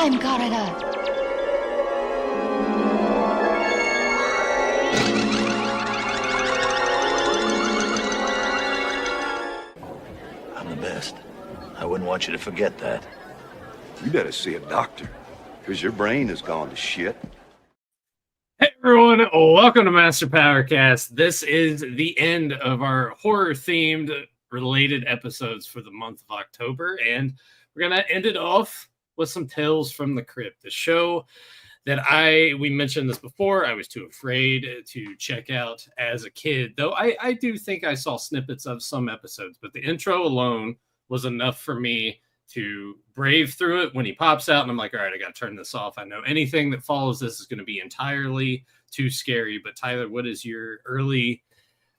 time corridor. I'm the best. I wouldn't want you to forget that. You better see a doctor, because your brain has gone to shit. Hey everyone, welcome to Master Powercast. This is the end of our horror-themed related episodes for the month of October, and we're going to end it off with some Tales from the Crypt, the show that we mentioned this before, I was too afraid to check out as a kid, though I do think I saw snippets of some episodes, but the intro alone was enough for me to brave through it when he pops out, and I'm like, all right, I got to turn this off. I know anything that follows this is going to be entirely too scary, but Tyler, what is your early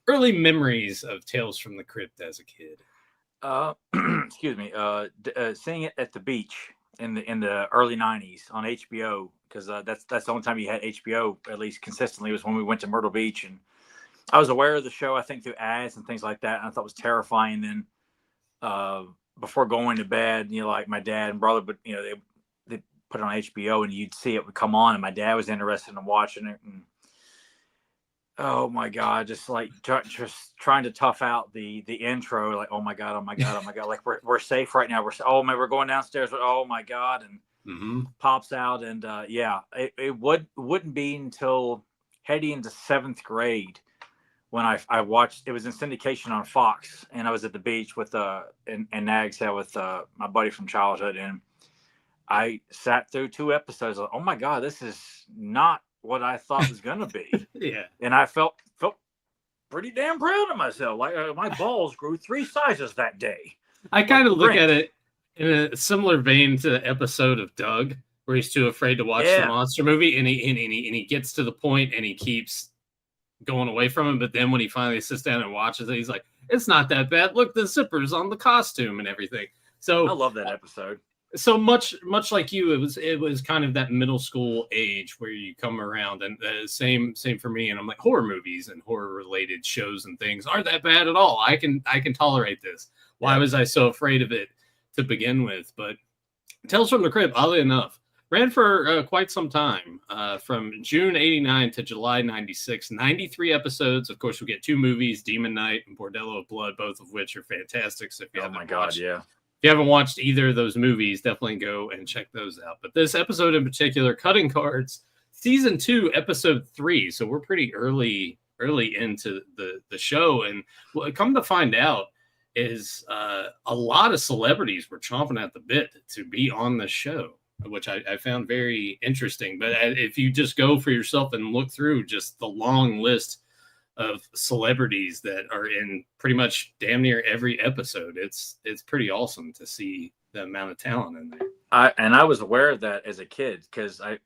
memories of Tales from the Crypt as a kid? Excuse me. Seeing it at the beach in the early '90s on HBO, because that's the only time you had HBO at least consistently, was when we went to Myrtle Beach, and I was aware of the show, I think, through ads and things like that, and I thought it was terrifying. Then before going to bed, like my dad and brother, but they put it on HBO and you'd see it would come on, and my dad was interested in watching it, and oh my God, just like just trying to tough out the intro, like, oh my God, like we're safe right now. Oh man, we're going downstairs, but oh my God, and pops out, and it wouldn't be until heading into 7th grade when I watched. It was in syndication on Fox, and I was at the beach with in Nags Head with my buddy from childhood, and I sat through 2 episodes. Like, oh my God, this is not what I thought was gonna be. Yeah, and I felt pretty damn proud of myself. Like my balls grew 3 sizes that day. I kind of look at it in a similar vein to the episode of Doug, where he's too afraid to watch the monster movie, and he gets to the point and he keeps going away from him, but then when he finally sits down and watches it, he's like, it's not that bad. Look, the zippers on the costume and everything. So I love that episode. So much like you, it was kind of that middle school age where you come around, and same for me. And I'm like, horror movies and horror related shows and things aren't that bad at all. I can tolerate this. Why was I so afraid of it to begin with? But Tales from the Crypt, oddly enough, ran for quite some time, from June '89 to July '96. 93 episodes. Of course, we get 2 movies, Demon Knight and Bordello of Blood, both of which are fantastic. So if you if you haven't watched either of those movies, definitely go and check those out. But this episode in particular, Cutting Cards, season 2, episode 3. So we're pretty early into the show. And what come to find out is a lot of celebrities were chomping at the bit to be on the show, which I found very interesting. But if you just go for yourself and look through just the long list of celebrities that are in pretty much damn near every episode, it's pretty awesome to see the amount of talent in there. I was aware of that as a kid, because I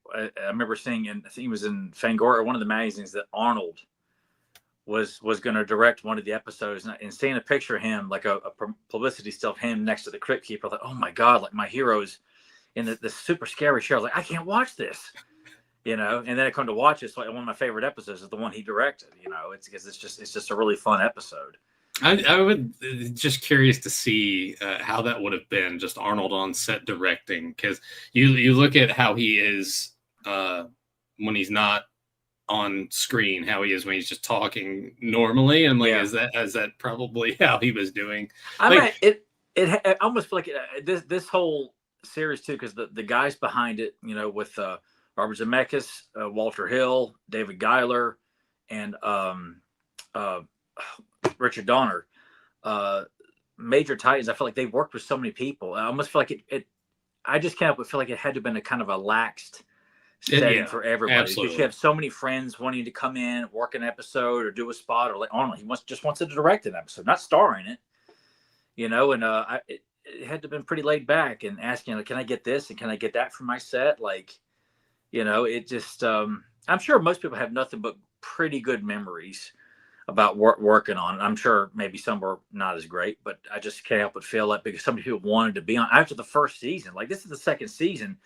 remember seeing, I think it was in Fangoria, one of the magazines, that Arnold was going to direct one of the episodes, and seeing a picture of him, like a publicity still of him next to the Crypt Keeper, I thought, oh my God, like my heroes in the super scary show. I was like, I can't watch this. And then I come to watch it. It's like one of my favorite episodes is the one he directed. It's because it's just a really fun episode. I would just curious to see how that would have been, just Arnold on set directing, because you look at how he is when he's not on screen, how he is when he's just talking normally, and like, is that probably how he was doing? I almost feel like this whole series too, because the guys behind it, with Robert Zemeckis, Walter Hill, David Giler, and Richard Donner, major titans. I feel like they've worked with so many people. I almost feel like I just can't help but feel like it had to have been a kind of a laxed setting for everybody. Absolutely. Because you have so many friends wanting to come in, work an episode, or do a spot, or like, oh no, he just wants to direct an episode, not star in it. And it had to have been pretty laid back and asking, like, can I get this and can I get that from my set? Like, it just, I'm sure most people have nothing but pretty good memories about working on it. I'm sure maybe some were not as great, but I just can't help but feel that, because so many people wanted to be on after the first season. Like, this is the 2nd season,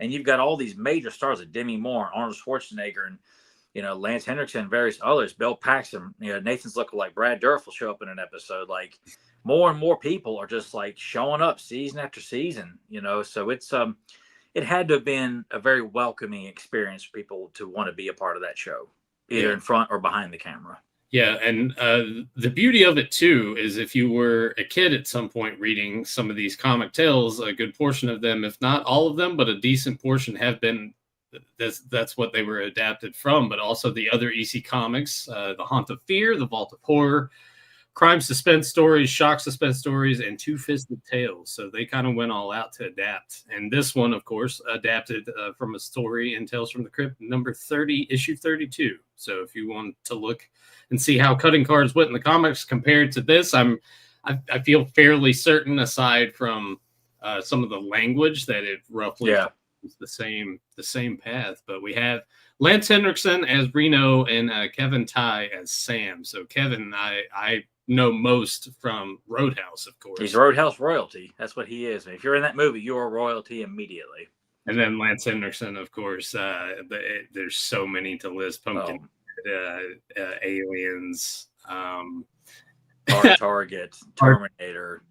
and you've got all these major stars like Demi Moore, Arnold Schwarzenegger, and Lance Henriksen, and various others, Bill Paxton, Nathan's lookalike Brad Dourif will show up in an episode. Like, more and more people are just like showing up season after season, so it's it had to have been a very welcoming experience for people to want to be a part of that show, either in front or behind the camera. Yeah, and the beauty of it too is if you were a kid at some point reading some of these comic tales, a good portion of them, if not all of them, but a decent portion have been that's what they were adapted from. But also the other EC comics, the Haunt of Fear, the Vault of Horror, crime suspense stories, shock suspense stories, and two-fisted tales. So they kind of went all out to adapt. And this one, of course, adapted from a story in Tales from the Crypt, number 30, issue 32. So if you want to look and see how cutting cards went in the comics compared to this, I feel fairly certain, aside from some of the language, that it roughly is the same path. But we have Lance Henriksen as Reno and Kevin Ty as Sam. So Kevin, I know most from Roadhouse, of course. He's Roadhouse royalty. That's what he is. If you're in that movie, you are royalty immediately. And then Lance Henriksen, of course. There's so many to list. Pumpkin, Aliens, Target, Terminator,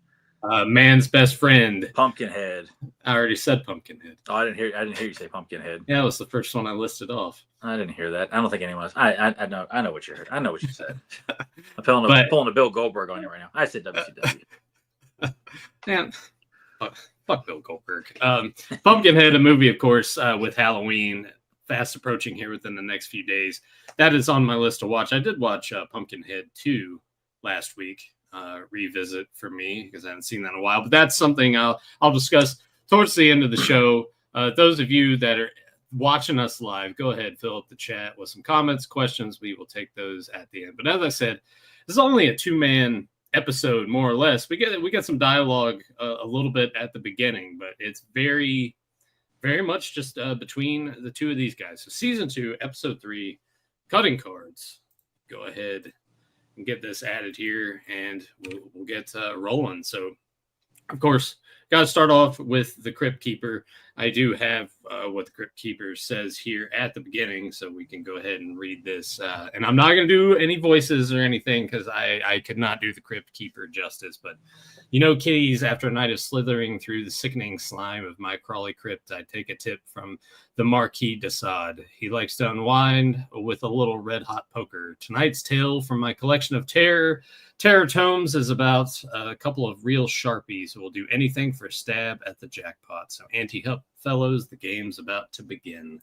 Man's Best Friend, Pumpkinhead. I already said Pumpkinhead. Oh, I didn't hear you say Pumpkinhead. Yeah, it was the first one I listed off. I didn't hear that. I don't think anyone else. I know what you heard. I know what you said. I'm pulling a Bill Goldberg on you right now. I said WCW. Man, fuck Bill Goldberg. Pumpkinhead, a movie, of course, with Halloween fast approaching here within the next few days. That is on my list to watch. I did watch Pumpkinhead 2 last week. Revisit for me because I haven't seen that in a while. But that's something I'll discuss towards the end of the show. Those of you that are watching us live, go ahead, fill up the chat with some comments, questions. We will take those at the end. But as I said, this is only a 2-man episode, more or less. We get some dialogue a little bit at the beginning, but it's very, very much just between the two of these guys. So season 2, episode 3, cutting cards. Go ahead and get this added here, and we'll get rolling. So, of course, got to start off with the Crypt Keeper. I do have what the Crypt Keeper says here at the beginning, so we can go ahead and read this. And I'm not going to do any voices or anything because I could not do the Crypt Keeper justice. But, kitties, after a night of slithering through the sickening slime of my crawly crypt, I take a tip from the Marquis de Sade. He likes to unwind with a little red-hot poker. Tonight's tale from my collection of terror tomes is about a couple of real sharpies who will do anything for a stab at the jackpot. So ante-up, fellows, the game's about to begin.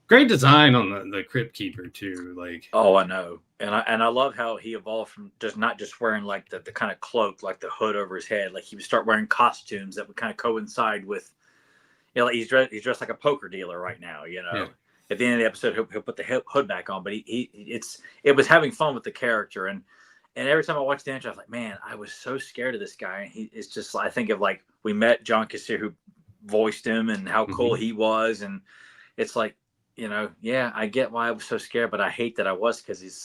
Great design on the Crypt Keeper too. Oh, I know, and I love how he evolved from just not just wearing like the kind of cloak, like the hood over his head. Like he would start wearing costumes that would kind of coincide with, like he's dressed like a poker dealer right now. Yeah. At the end of the episode, he'll put the hood back on, but it was having fun with the character. And every time I watch the intro, I was like, man, I was so scared of this guy. It's just, I think of like, we met John Kassir, who voiced him, and how cool he was. And it's like, I get why I was so scared, but I hate that I was, because it's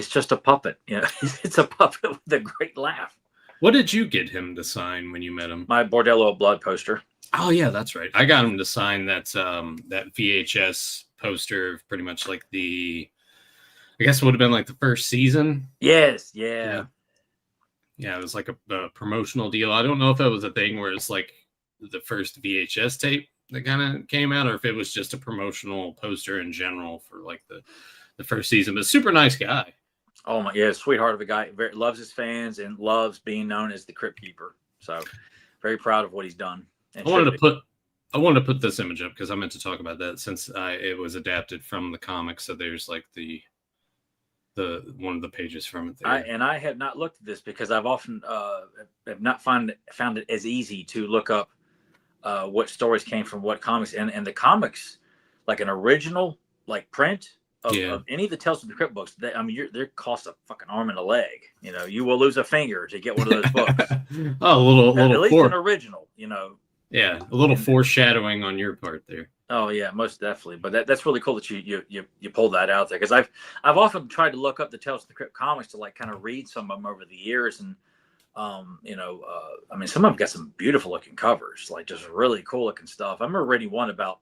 just a puppet. It's a puppet with a great laugh. What did you get him to sign when you met him? My Bordello of Blood poster. Oh yeah, that's right. I got him to sign that VHS poster of pretty much like I guess it would have been like the first season. Yes, yeah. Yeah, it was like a promotional deal. I don't know if it was a thing where it's like the first VHS tape that kind of came out, or if it was just a promotional poster in general for like the first season. But super nice guy. Oh my, yeah, sweetheart of a guy. Loves his fans and loves being known as the Crypt Keeper. So very proud of what he's done. I wanted to put this image up because I meant to talk about that since it was adapted from the comic. So there's like the one of the pages from it there. I have not looked at this because I've often have not found it as easy to look up what stories came from what comics, and the comics, like an original like print of any of the Tales from the Crypt books. They cost a fucking arm and a leg. You will lose a finger to get one of those books. Oh, a little at least an original. Yeah, a little foreshadowing on your part there. Oh yeah, most definitely. But that's really cool that you pulled that out there, because I've often tried to look up the Tales of the Crypt comics to like kind of read some of them over the years, and some of them got some beautiful looking covers, like just really cool looking stuff. I remember reading one about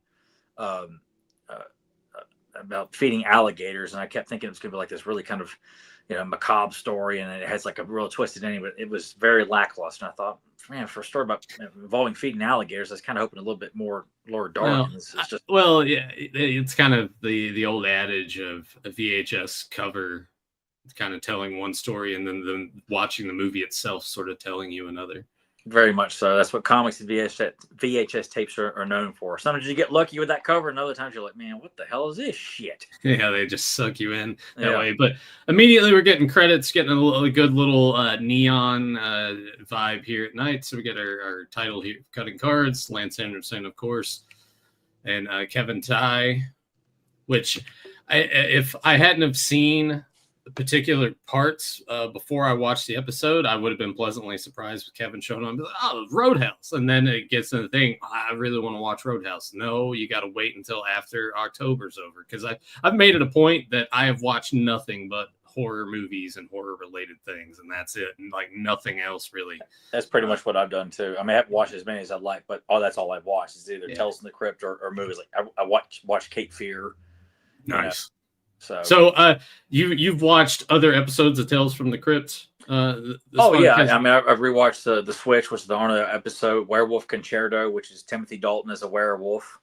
feeding alligators, and I kept thinking it was gonna be like this really kind of macabre story, and it has like a real twisted ending, but it was very lackluster. And I thought, man, for a story about involving feeding alligators, I was kind of hoping a little bit more dark. Well, And this is just yeah, it's kind of the old adage of a VHS cover kind of telling one story and then watching the movie itself sort of telling you another. very much so. That's what comics and VHS tapes are known for. Sometimes you get lucky with that cover, and other times you're like, man, what the hell is this shit? Yeah, they just suck you in that way. But immediately we're getting credits, getting a good little neon vibe here at night. So we get our title here, Cutting Cards, Lance Anderson, of course, and Kevin Tighe, which if I hadn't have seen the particular parts before I watched the episode, I would have been pleasantly surprised with Kevin showing up and be like, oh, Roadhouse. And then it gets into the thing, I really want to watch Roadhouse. No, you got to wait until after October's over, because I've made it a point that I have watched nothing but horror movies and horror related things, and that's it, and like nothing else really. That's pretty much what I've done too. I mean, I haven't watched as many as I'd like, but that's all I've watched is either Tales from the Crypt or movies. Like I watched Cape Fear. Nice. So you've watched other episodes of Tales from the Crypt? I mean, I've rewatched the Switch, which is the Arnold episode, Werewolf Concerto, which is Timothy Dalton as a werewolf,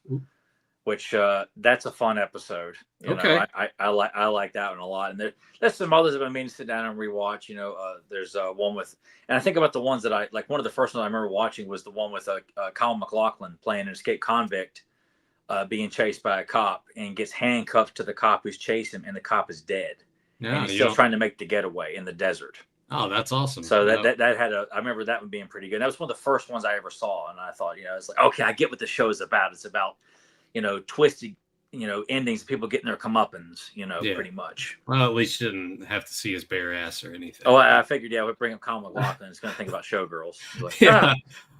which that's a fun episode. I like that one a lot. And there's some others I've been meaning to sit down and rewatch. There's one with, and I think about the ones that I like. One of the first ones I remember watching was the one with Colin McLaughlin playing an escaped convict. Being chased by a cop and gets handcuffed to the cop who's chasing him, and the cop is dead. Yeah, and he's still trying to make the getaway in the desert. Oh, that's awesome. So that had I remember that one being pretty good. That was one of the first ones I ever saw, and I thought, it's like, okay, I get what the show is about. It's about, twisted, endings, people getting their comeuppance, pretty much. Well, at least you didn't have to see his bare ass or anything. Oh, I figured, we'd bring up Colin McLaughlin. It's going to think about Showgirls. Like, yeah.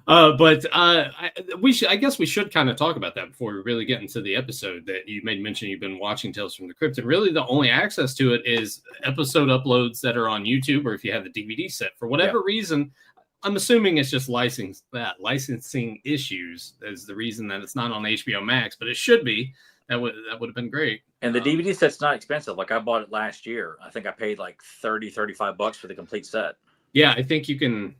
I guess we should kind of talk about that before we really get into the episode. That you made mention you've been watching Tales from the Crypt, and really the only access to it is episode uploads that are on YouTube, or if you have the DVD set. For whatever reason, I'm assuming it's just licensing issues is the reason that it's not on HBO Max, but it should be. That would have been great. And the DVD set's not expensive. Like I bought it last year. I think I paid like $35 for the complete set. Yeah, I think you can.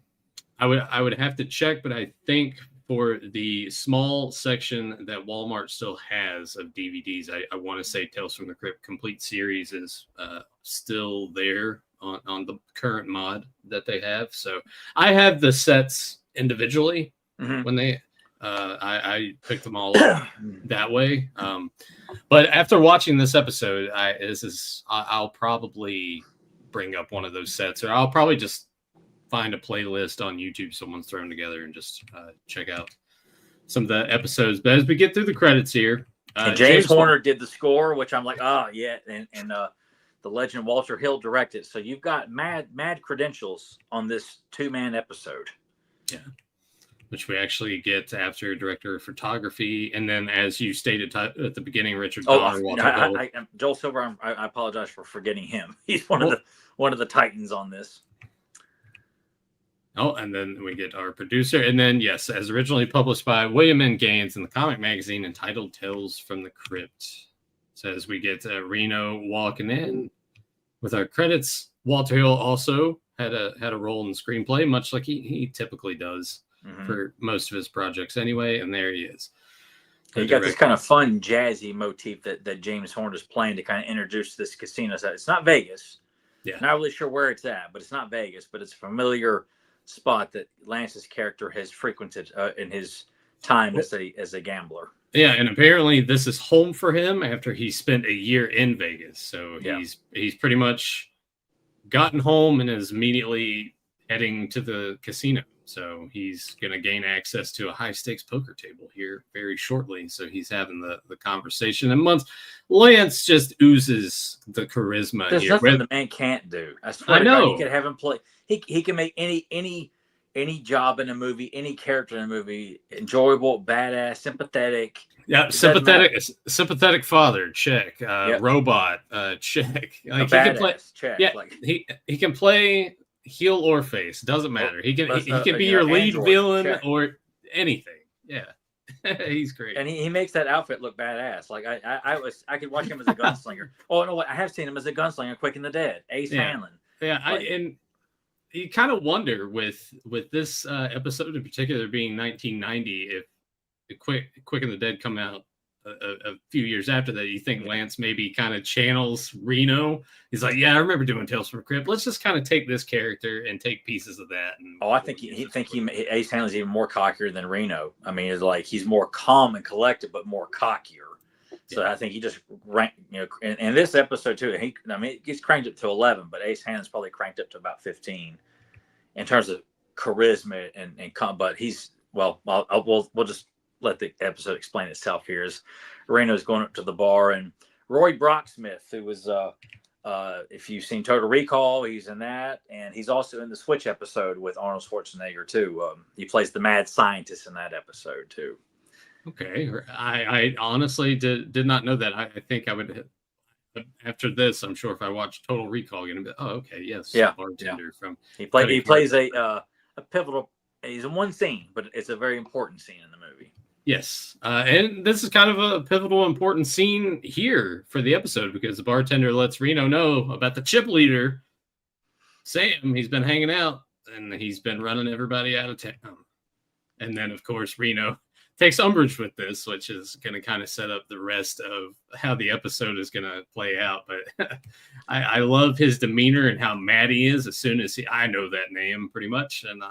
I would have to check, but I think for the small section that Walmart still has of DVDs, I want to say Tales from the Crypt Complete Series is still there on the current mod that they have. So I have the sets individually when they I picked them all up that way. But after watching this episode, I'll probably bring up one of those sets, or I'll probably just find a playlist on YouTube someone's thrown together and just check out some of the episodes. But as we get through the credits here, and James Horner did the score, which I'm like, and the legend Walter Hill directed. So you've got mad credentials on this 2-man episode. Yeah, which we actually get after director of photography, and then as you stated at the beginning, Richard Donner, Joel Silver. I apologize for forgetting him. He's one of the titans on this. Oh, and then we get our producer. And then, yes, as originally published by William N. Gaines in the comic magazine entitled Tales from the Crypt. Says we get Reno walking in with our credits. Walter Hill also had a role in the screenplay, much like he typically does for most of his projects anyway. And there he is. You got this kind of fun, jazzy motif that James Horner is playing to kind of introduce this casino. So it's not Vegas. Yeah. Not really sure where it's at, but it's not Vegas, but it's a familiar spot that Lance's character has frequented in his time as a gambler. Yeah, and apparently this is home for him after he spent a year in Vegas. So he's pretty much gotten home and is immediately heading to the casino. So he's going to gain access to a high-stakes poker table here very shortly. So he's having the conversation. And Lance just oozes the charisma. There's nothing the man can't do. I know. God, he could have him play. He can make any job in a movie, any character in a movie, enjoyable, badass, sympathetic. Yeah, sympathetic father, check. Robot, check. Like he can play, check. Yeah, like, he can play heel or face. Doesn't matter. He can be your lead villain or anything. Yeah, he's great. And he makes that outfit look badass. Like I could watch him as a gunslinger. Oh no, I have seen him as a gunslinger. Quick and the Dead, Ace Hanlon. Yeah, and you kind of wonder with this episode in particular being 1990, if Quick and the Dead come out a few years after that, you think Lance maybe kind of channels Reno. He's like, yeah, I remember doing Tales from the Crypt. Let's just kind of take this character and take pieces of that. And I think Ace Hanley's even more cockier than Reno. I mean, it's like he's more calm and collected, but more cockier. So I think he just ranked, in this episode too. It gets cranked up to 11, but Ace Hanley's probably cranked up to about 15 in terms of charisma and but he's we'll just let the episode explain itself here. As Reno's going up to the bar, and Roy Brocksmith, who was if you've seen Total Recall, he's in that, and he's also in the Switch episode with Arnold Schwarzenegger too. He plays the mad scientist in that episode too. Okay, I honestly did not know that. I think I would. After this, I'm sure if I watch Total Recall, you're gonna be, okay, yes, bartender from. He plays a pivotal. He's in one scene, but it's a very important scene in the movie. Yes, and this is kind of a pivotal, important scene here for the episode because the bartender lets Reno know about the chip leader, Sam. He's been hanging out, and he's been running everybody out of town. And then, of course, Reno takes umbrage with this, which is going to kind of set up the rest of how the episode is going to play out. But I love his demeanor and how mad he is as soon as I know that name pretty much. And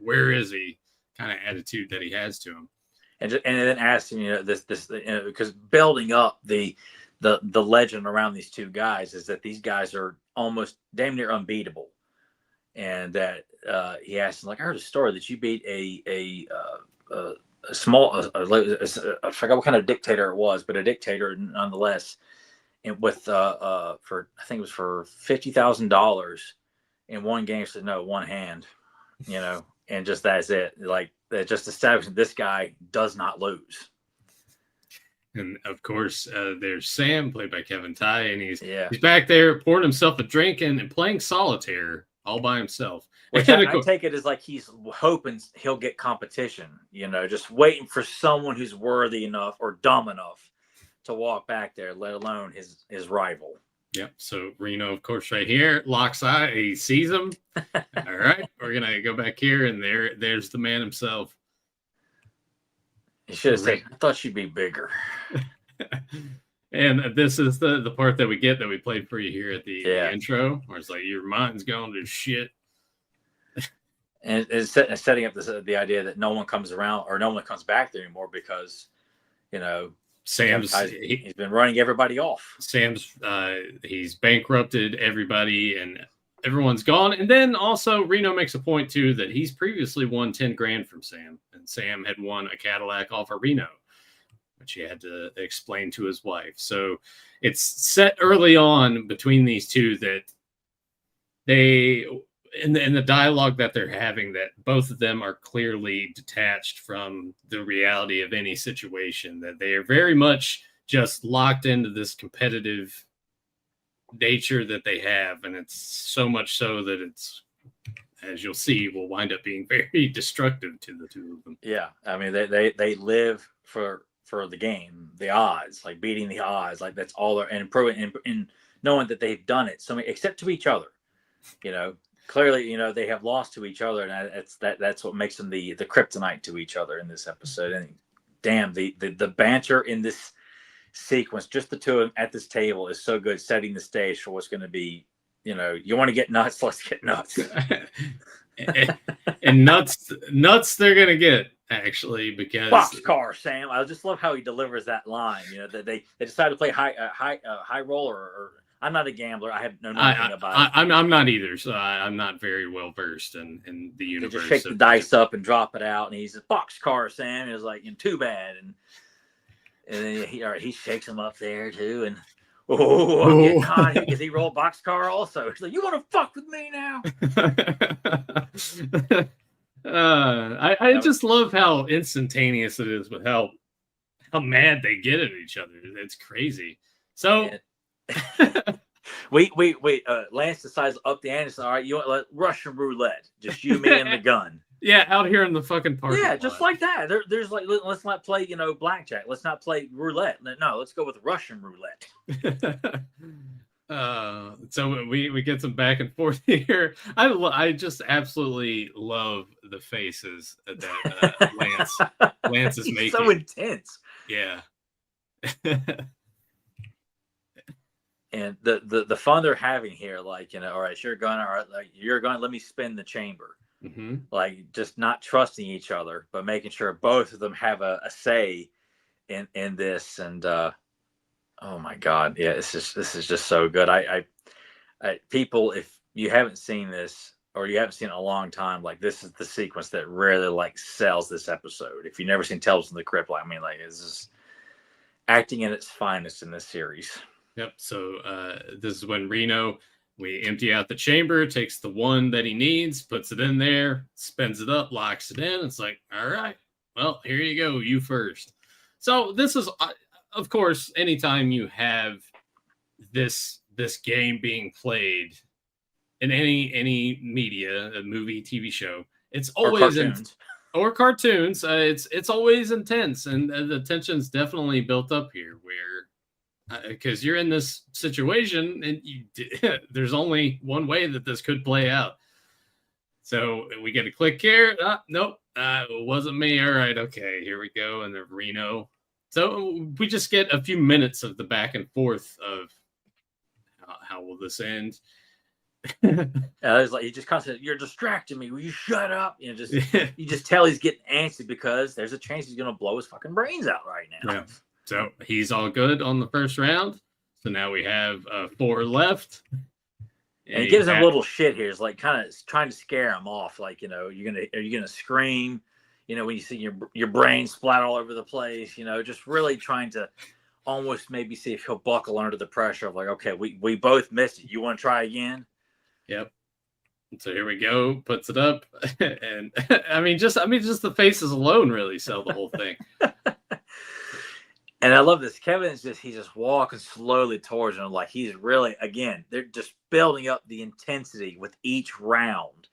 where is he kind of attitude that he has to him. And then asking, this because building up the legend around these two guys is that these guys are almost damn near unbeatable. And that he asked him, like, I heard a story that you beat a small, I forgot what kind of dictator it was, but a dictator nonetheless. And with I think it was for $50,000 in one game. Said no, one hand, and just that's it. Like that, just establishing this guy does not lose. And of course, there's Sam, played by Kevin Tighe, and he's back there pouring himself a drink and playing solitaire all by himself. Which I take it as like he's hoping he'll get competition, just waiting for someone who's worthy enough or dumb enough to walk back there, let alone his rival. Yep. So Reno, of course, right here, locks eye. He sees him. All right, we're gonna go back here, and there's the man himself. He should have said, "I thought she'd be bigger." And this is the part that we get that we played for you here at the intro, where it's like your mind's going to shit. And it's setting up the idea that no one comes around or no one comes back there anymore because, Sam's he's been running everybody off. Sam's he's bankrupted everybody and everyone's gone. And then also Reno makes a point too that he's previously won 10 grand from Sam, and Sam had won a Cadillac off of Reno, which he had to explain to his wife. So it's set early on between these two that they, in the dialogue that they're having, that both of them are clearly detached from the reality of any situation, that they are very much just locked into this competitive nature that they have. And it's so much so that it's, as you'll see, will wind up being very destructive to the two of them. Yeah. I mean, they live for the game, the odds, like beating the odds, like that's all they're, and proving and knowing that they've done it. So except to each other, clearly, they have lost to each other, and that's what makes them the kryptonite to each other in this episode. And damn, the banter in this sequence, just the two of them at this table, is so good, setting the stage for what's going to be. You want to get nuts, let's get nuts. and nuts they're gonna get, actually, because boxcar Sam. I just love how he delivers that line. That they decided to play high roller. Or I'm not a gambler. I have nothing about it. I'm not either, so I'm not very well versed in the universe. They just shake the dice up and drop it out, and he's a boxcar Sam. He was like, too bad, and then he shakes him up there too, and. Oh, I'm getting hot because he rolled boxcar also. He's like, you want to fuck with me now? I just love how instantaneous it is with how mad they get at each other. It's crazy. So we Lance decides to up the ante. All right, you want Russian roulette? Just you, me, and the gun. Yeah, out here in the fucking park. Yeah, just like that. There's like, let's not play, blackjack. Let's not play roulette. No, let's go with Russian roulette. So we get some back and forth here. I just absolutely love the faces that Lance is He's making. so intense. Yeah. And the fun they're having here, like, you know, all right, you're going to let me spin the chamber. Mm-hmm. Like, just not trusting each other, but making sure both of them have a say in this. And oh my God, yeah, this is just so good. I people, if you haven't seen this or you haven't seen it in a long time, like, this is the sequence that really like sells this episode. If you've never seen Tales from the Crypt, like, I mean, like, this is acting at its finest in this series. Yep. So this is when Reno, we empty out the chamber, takes the one that he needs, puts it in there, spins it up, locks it in. It's like, all right, well, here you go, you first. So this is, of course, anytime you have this game being played in any media, a movie, TV show, it's always or cartoons. It's always intense, and the tension's definitely built up here, where because you're in this situation and there's only one way that this could play out. So we get a click here. Nope, it wasn't me. All right, okay, here we go. And the Reno. So we just get a few minutes of the back and forth of how will this end. It's like, he just constantly, you're distracting me. Will you shut up? You know, you just tell he's getting antsy because there's a chance he's gonna blow his fucking brains out right now. Yeah. So he's all good on the first round. So now we have 4 left. And he gives him a little shit here. It's like kind of trying to scare him off. Like, you know, are you gonna scream? You know, when you see your brain splat all over the place. You know, just really trying to almost maybe see if he'll buckle under the pressure of like, okay, we both missed it. You want to try again? Yep. So here we go. Puts it up, and I mean, just the faces alone really sell the whole thing. And I love this. He's just walking slowly towards him. Like, he's really, again, they're just building up the intensity with each round.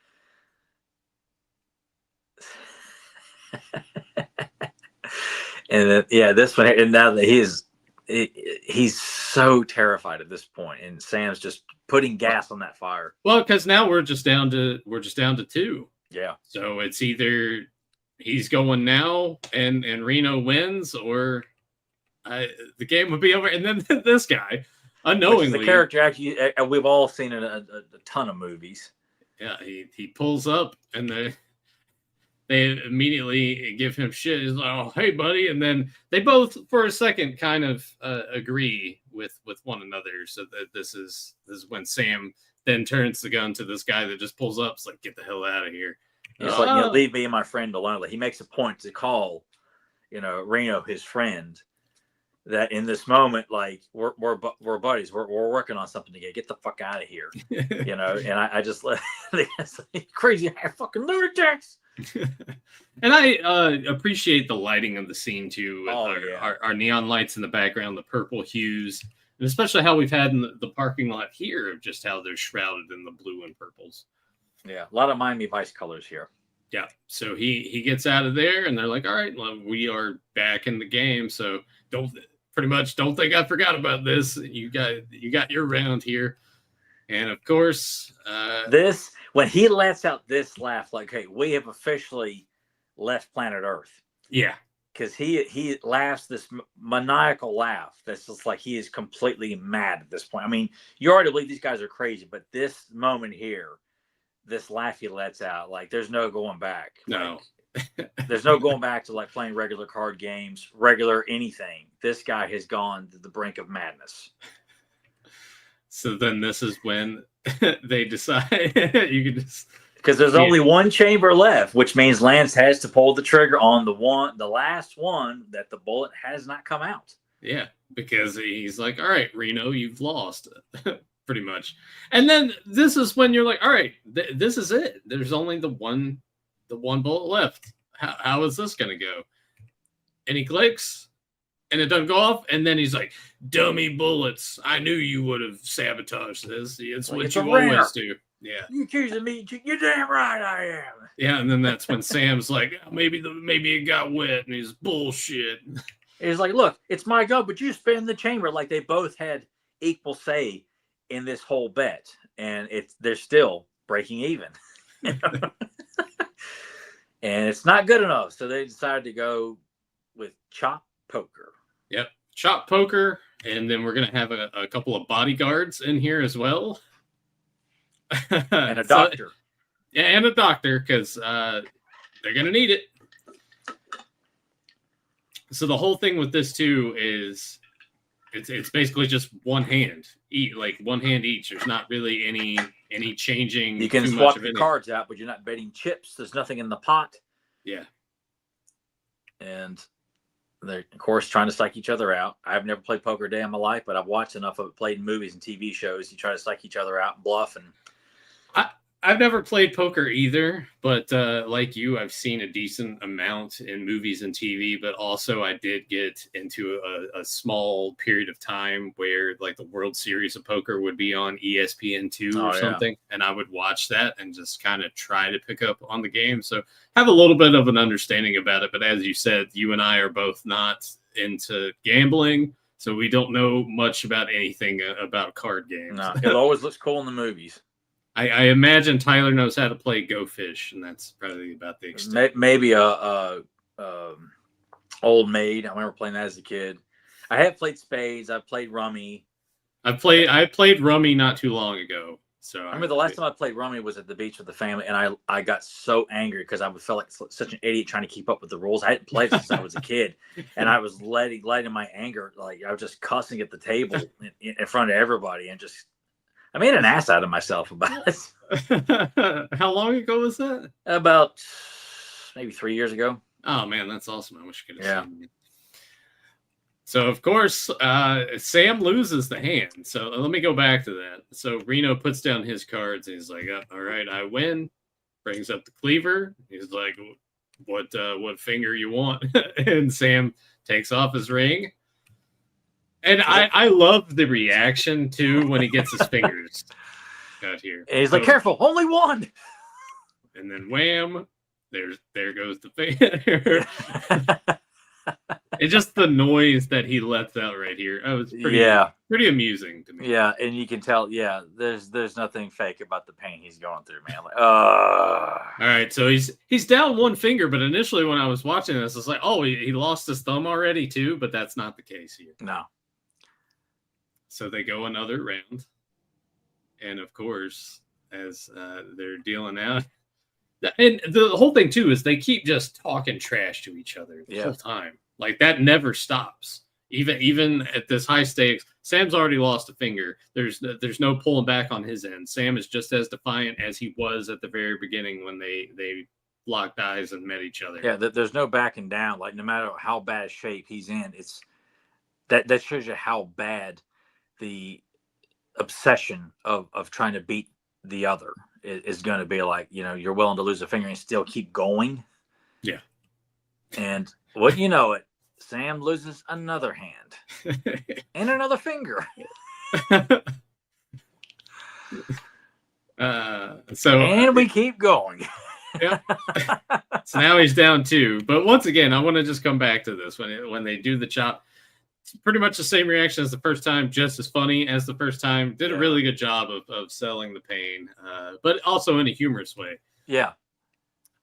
And then, yeah, this one, and now that he's so terrified at this point, and Sam's just putting gas on that fire. Well, because now we're just down to 2. Yeah. So it's either he's going now and Reno wins, or the game would be over. And then this guy, unknowingly, the character actually we've all seen in a ton of movies. Yeah, he pulls up, and they immediately give him shit. He's like, "Oh, hey, buddy," and then they both, for a second, kind of agree with one another. So that this is when Sam then turns the gun to this guy that just pulls up. It's like, "Get the hell out of here!" He's like, you know, leave me and my friend alone. Like, he makes a point to call, you know, Reno his friend. That in this moment, like, we're buddies. We're working on something together. Get the fuck out of here, you know. And I just let crazy fucking lunatics. And I appreciate the lighting of the scene too, with our neon lights in the background, the purple hues, and especially how we've had in the parking lot here of just how they're shrouded in the blue and purples. Yeah, a lot of Miami Vice colors here. Yeah, so he gets out of there, and they're like, "All right, well, we are back in the game, so don't think I forgot about this. You got your round here." And of course, this, when he lets out this laugh, like, "Hey, we have officially left planet Earth." Yeah, because he laughs this maniacal laugh that's just like he is completely mad at this point. I mean, you already believe these guys are crazy, but this moment here, this laugh he lets out, like, there's no going back. No. Like, there's no going back to like playing regular card games, regular anything. This guy has gone to the brink of madness. So then this is when they decide you can just, because there's only one chamber left, which means Lance has to pull the trigger on the last one that the bullet has not come out. Yeah, because he's like, "All right, Reno, you've lost." Pretty much. And then this is when you're like, "All right, this is it. There's only the one bullet left. How is this going to go?" And he clicks, and it doesn't go off. And then he's like, "Dummy bullets. I knew you would have sabotaged this. It's like, what you always do." Yeah. You accusing me? You're damn right I am. Yeah, and then that's when Sam's like, maybe it got wet, and he's bullshit. He's like, "Look, it's my go, but you spin the chamber." Like, they both had equal say in this whole bet, and they're still breaking even. And it's not good enough, so they decided to go with chop poker. Yep, chop poker, and then we're gonna have a couple of bodyguards in here as well, And a doctor. Yeah, and a doctor, because they're gonna need it. So the whole thing with this too is it's basically just one hand, like one hand each. There's not really any changing. You can swap your cards out, but you're not betting chips. There's nothing in the pot. Yeah. And they're, of course, trying to psych each other out. I've never played poker a day in my life, but I've watched enough of it, played in movies and TV shows. You try to psych each other out and bluff. And I've never played poker either, but like you, I've seen a decent amount in movies and TV, but also I did get into a small period of time where like the World Series of Poker would be on ESPN2 or something, and I would watch that and just kind of try to pick up on the game. So have a little bit of an understanding about it, but as you said, you and I are both not into gambling, so we don't know much about anything about card games. No, it always looks cool in the movies. I imagine Tyler knows how to play Go Fish, and that's probably about the extent. Maybe a Old Maid. I remember playing that as a kid. I have played spades. I've played rummy. I played rummy not too long ago. So I remember the last time I played rummy was at the beach with the family, and I got so angry because I felt like such an idiot trying to keep up with the rules. I hadn't played since I was a kid, and I was letting my anger, like I was just cussing at the table in front of everybody, and just. I made an ass out of myself about it. How long ago was that? About maybe 3 years ago. Oh, man, that's awesome. I wish I could have seen it. So, of course, Sam loses the hand. So let me go back to that. So Reno puts down his cards. And he's like, all right, I win. Brings up the cleaver. He's like, what finger you want? And Sam takes off his ring. And I love the reaction, too, when he gets his fingers out here. And he's like, careful, only one. And then wham, there goes the finger. It's just the noise that he lets out right here. It was pretty amusing to me. Yeah, and you can tell, there's nothing fake about the pain he's going through, man. Like, all right, so he's down one finger, but initially when I was watching this, I was like, oh, he lost his thumb already, too, but that's not the case here. No. So they go another round. And of course, as they're dealing out, and the whole thing too is they keep just talking trash to each other the whole time. Like that never stops. Even at this high stakes, Sam's already lost a finger. There's no pulling back on his end. Sam is just as defiant as he was at the very beginning when they locked eyes and met each other. Yeah, there's no backing down. Like no matter how bad shape he's in, it's that shows you how bad the obsession of trying to beat the other is going to be. Like, you're willing to lose a finger and still keep going. Yeah. And wouldn't you know it, Sam loses another hand and another finger. And we keep going. Yeah. So now he's down 2. But once again, I want to just come back to this. When they do the chop, it's pretty much the same reaction as the first time, just as funny as the first time. Did a really good job of selling the pain, but also in a humorous way. Yeah.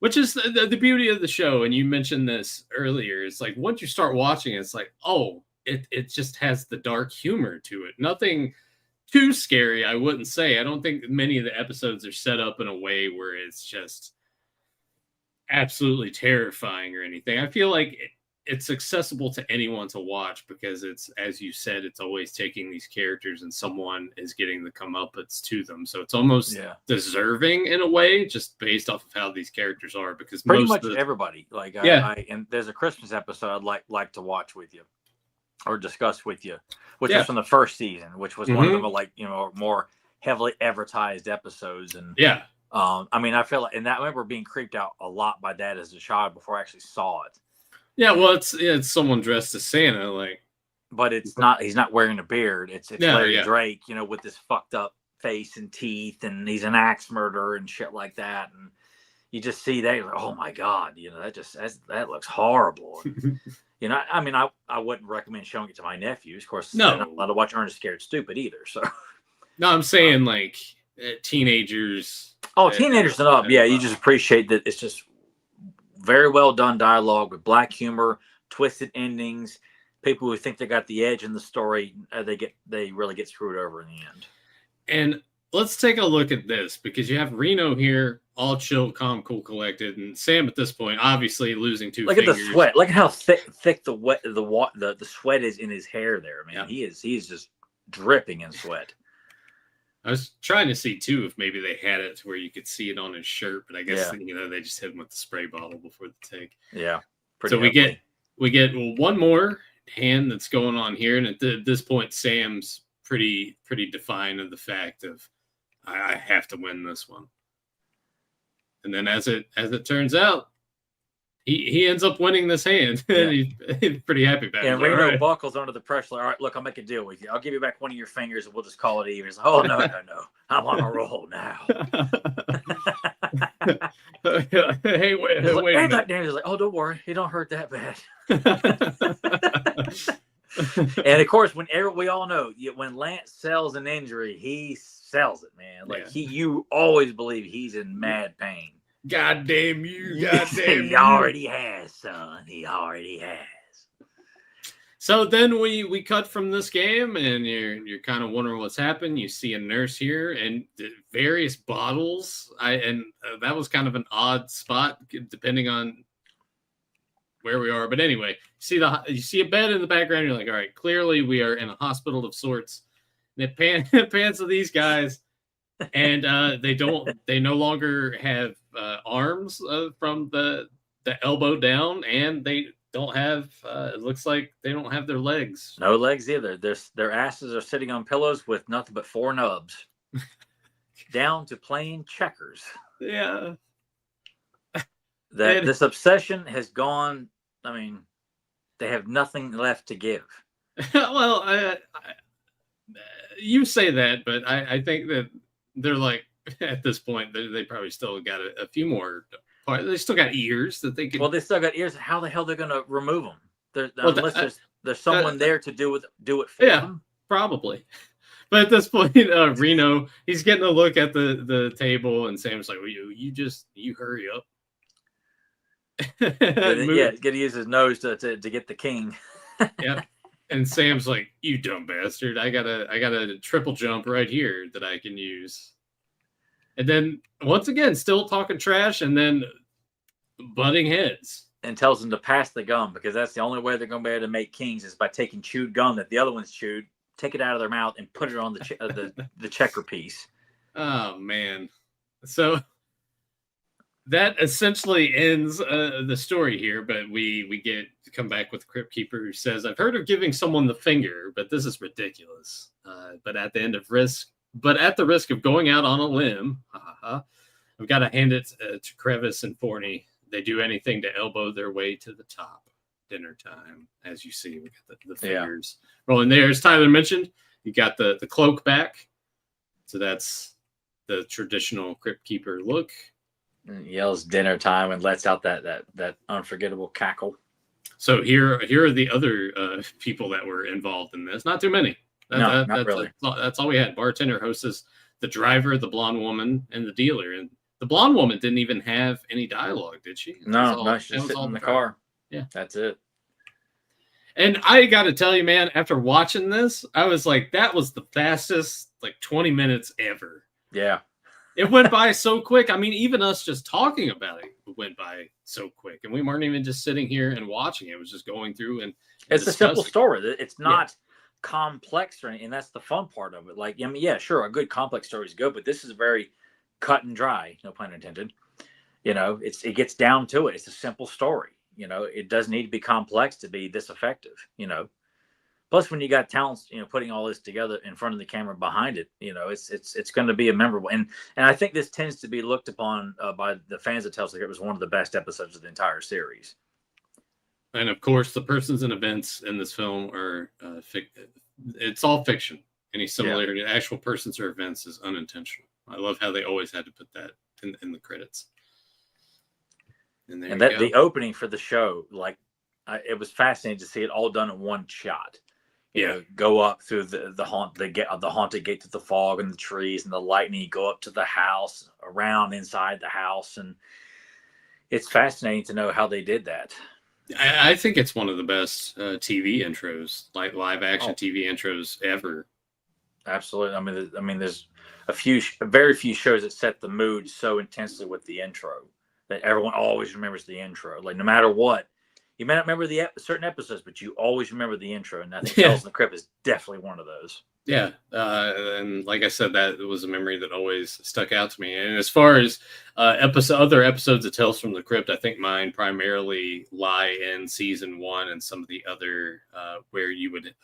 Which is the beauty of the show. And you mentioned this earlier. It's like once you start watching it, it's like, oh, it just has the dark humor to it. Nothing too scary, I wouldn't say. I don't think many of the episodes are set up in a way where it's just absolutely terrifying or anything. I feel like it's accessible to anyone to watch because it's, as you said, it's always taking these characters and someone is getting the comeuppance to them. So it's almost deserving in a way, just based off of how these characters are. Because pretty much everybody, like, and there's a Christmas episode I'd like to watch with you or discuss with you, which is from the first season, which was one of them, like, more heavily advertised episodes. And I mean, I feel like, and I remember being creeped out a lot by that as a child before I actually saw it. Yeah, well, it's someone dressed as Santa, like, but it's not. He's not wearing a beard. It's Larry Drake, with this fucked up face and teeth, and he's an axe murderer and shit like that. And you just see that, you're like, oh my god, that looks horrible. I mean, I wouldn't recommend showing it to my nephews. Of course, they're not allowed to watch Ernest Scared Stupid either. So, No, I'm saying like teenagers. Oh, teenagers and up. Yeah, you just appreciate that it's just very well done dialogue with black humor, twisted endings. People who think they got the edge in the story, they really get screwed over in the end. And let's take a look at this, because you have Reno here, all chill, calm, cool, collected, and Sam at this point, obviously losing two fingers. Look at the sweat. Look at how thick the sweat is in his hair there, man. Yeah. He's just dripping in sweat. I was trying to see too if maybe they had it to where you could see it on his shirt, but I guess they just hit him with the spray bottle before the take. Yeah. So heavily. we get one more hand that's going on here, and at this point, Sam's pretty defiant of the fact of I have to win this one. And then as it turns out, he ends up winning this hand. Yeah. He's pretty happy about it. And Reno buckles under the pressure. All right, look, I'll make a deal with you. I'll give you back one of your fingers, and we'll just call it even. He's like, oh no, I'm on a roll now. Hey, wait a minute. He's like, oh, don't worry, he don't hurt that bad. And of course, we all know when Lance sells an injury, he sells it, man. Like you always believe he's in mad pain. God damn you! God damn He already has, son. He already has. So then we cut from this game, and you're kind of wondering what's happened. You see a nurse here and various bottles. That was kind of an odd spot depending on where we are. But anyway, you see a bed in the background. You're like, all right, clearly we are in a hospital of sorts. And it pans to these guys, and they no longer have arms from the elbow down, and they don't have it looks like they don't have their legs. No legs either. Their asses are sitting on pillows with nothing but 4 nubs. Down to playing checkers. Yeah. This obsession has gone. I mean, they have nothing left to give. Well, you say that, but I think that they're like, at this point, they probably still got a few more. They still got ears that they can. Well, they still got ears. How the hell they're going to remove them? Unless there's someone there to do it for them. Probably. But at this point, Reno, he's getting a look at the table, and Sam's like, well, you hurry up. He's gonna use his nose to get the king. Yeah. And Sam's like, you dumb bastard. I got a triple jump right here that I can use. And then once again, still talking trash, and then butting heads. And tells them to pass the gum, because that's the only way they're going to be able to make kings is by taking chewed gum that the other ones chewed, take it out of their mouth, and put it on the checker piece. Oh, man. So that essentially ends the story here, but we come back with the Crypt Keeper, who says, I've heard of giving someone the finger, but this is ridiculous. But at the risk of going out on a limb, I've got to hand it to Crevice and Forney. They do anything to elbow their way to the top. Dinner time, as you see, we got the fingers rolling there. As Tyler mentioned, you got the cloak back, so that's the traditional Crypt Keeper look. And yells dinner time and lets out that unforgettable cackle. So here are the other people that were involved in this. Not too many. Not really. That's all we had. Bartender, hostess, the driver, the blonde woman, and the dealer. And the blonde woman didn't even have any dialogue, did she? No, she's just sitting in the car. Yeah, that's it. And I got to tell you, man, after watching this, I was like, that was the fastest 20 minutes ever. Yeah. It went by so quick. I mean, even us just talking about it went by so quick. And we weren't even just sitting here and watching it. It was just going through and it's a simple story. It's not complex or anything. And that's the fun part of it. Like, I mean, yeah, sure, a good complex story is good, but this is very cut and dry, no pun intended. It gets down to it. It's a simple story. It doesn't need to be complex to be this effective, Plus, when you got talents, putting all this together in front of the camera behind it, it's going to be a memorable. And I think this tends to be looked upon by the fans of Tales of the Crypt as one of the best episodes of the entire series. And of course, the persons and events in this film are it's all fiction. Any similarity to actual persons or events is unintentional. I love how they always had to put that in the credits. And the opening for the show, it was fascinating to see it all done in one shot. Go up through the haunted gate through the fog and the trees and the lightning. Go up to the house, around inside the house, and it's fascinating to know how they did that. I think it's one of the best TV intros, like live action TV intros ever. Absolutely. I mean, there's very few shows that set the mood so intensely with the intro that everyone always remembers the intro. Like no matter what, you may not remember the certain episodes, but you always remember the intro. And I think Tales from the Crypt is definitely one of those. Yeah, and like I said, that was a memory that always stuck out to me. And as far as other episodes of Tales from the Crypt, I think mine primarily lie in season 1 and some of the other where you would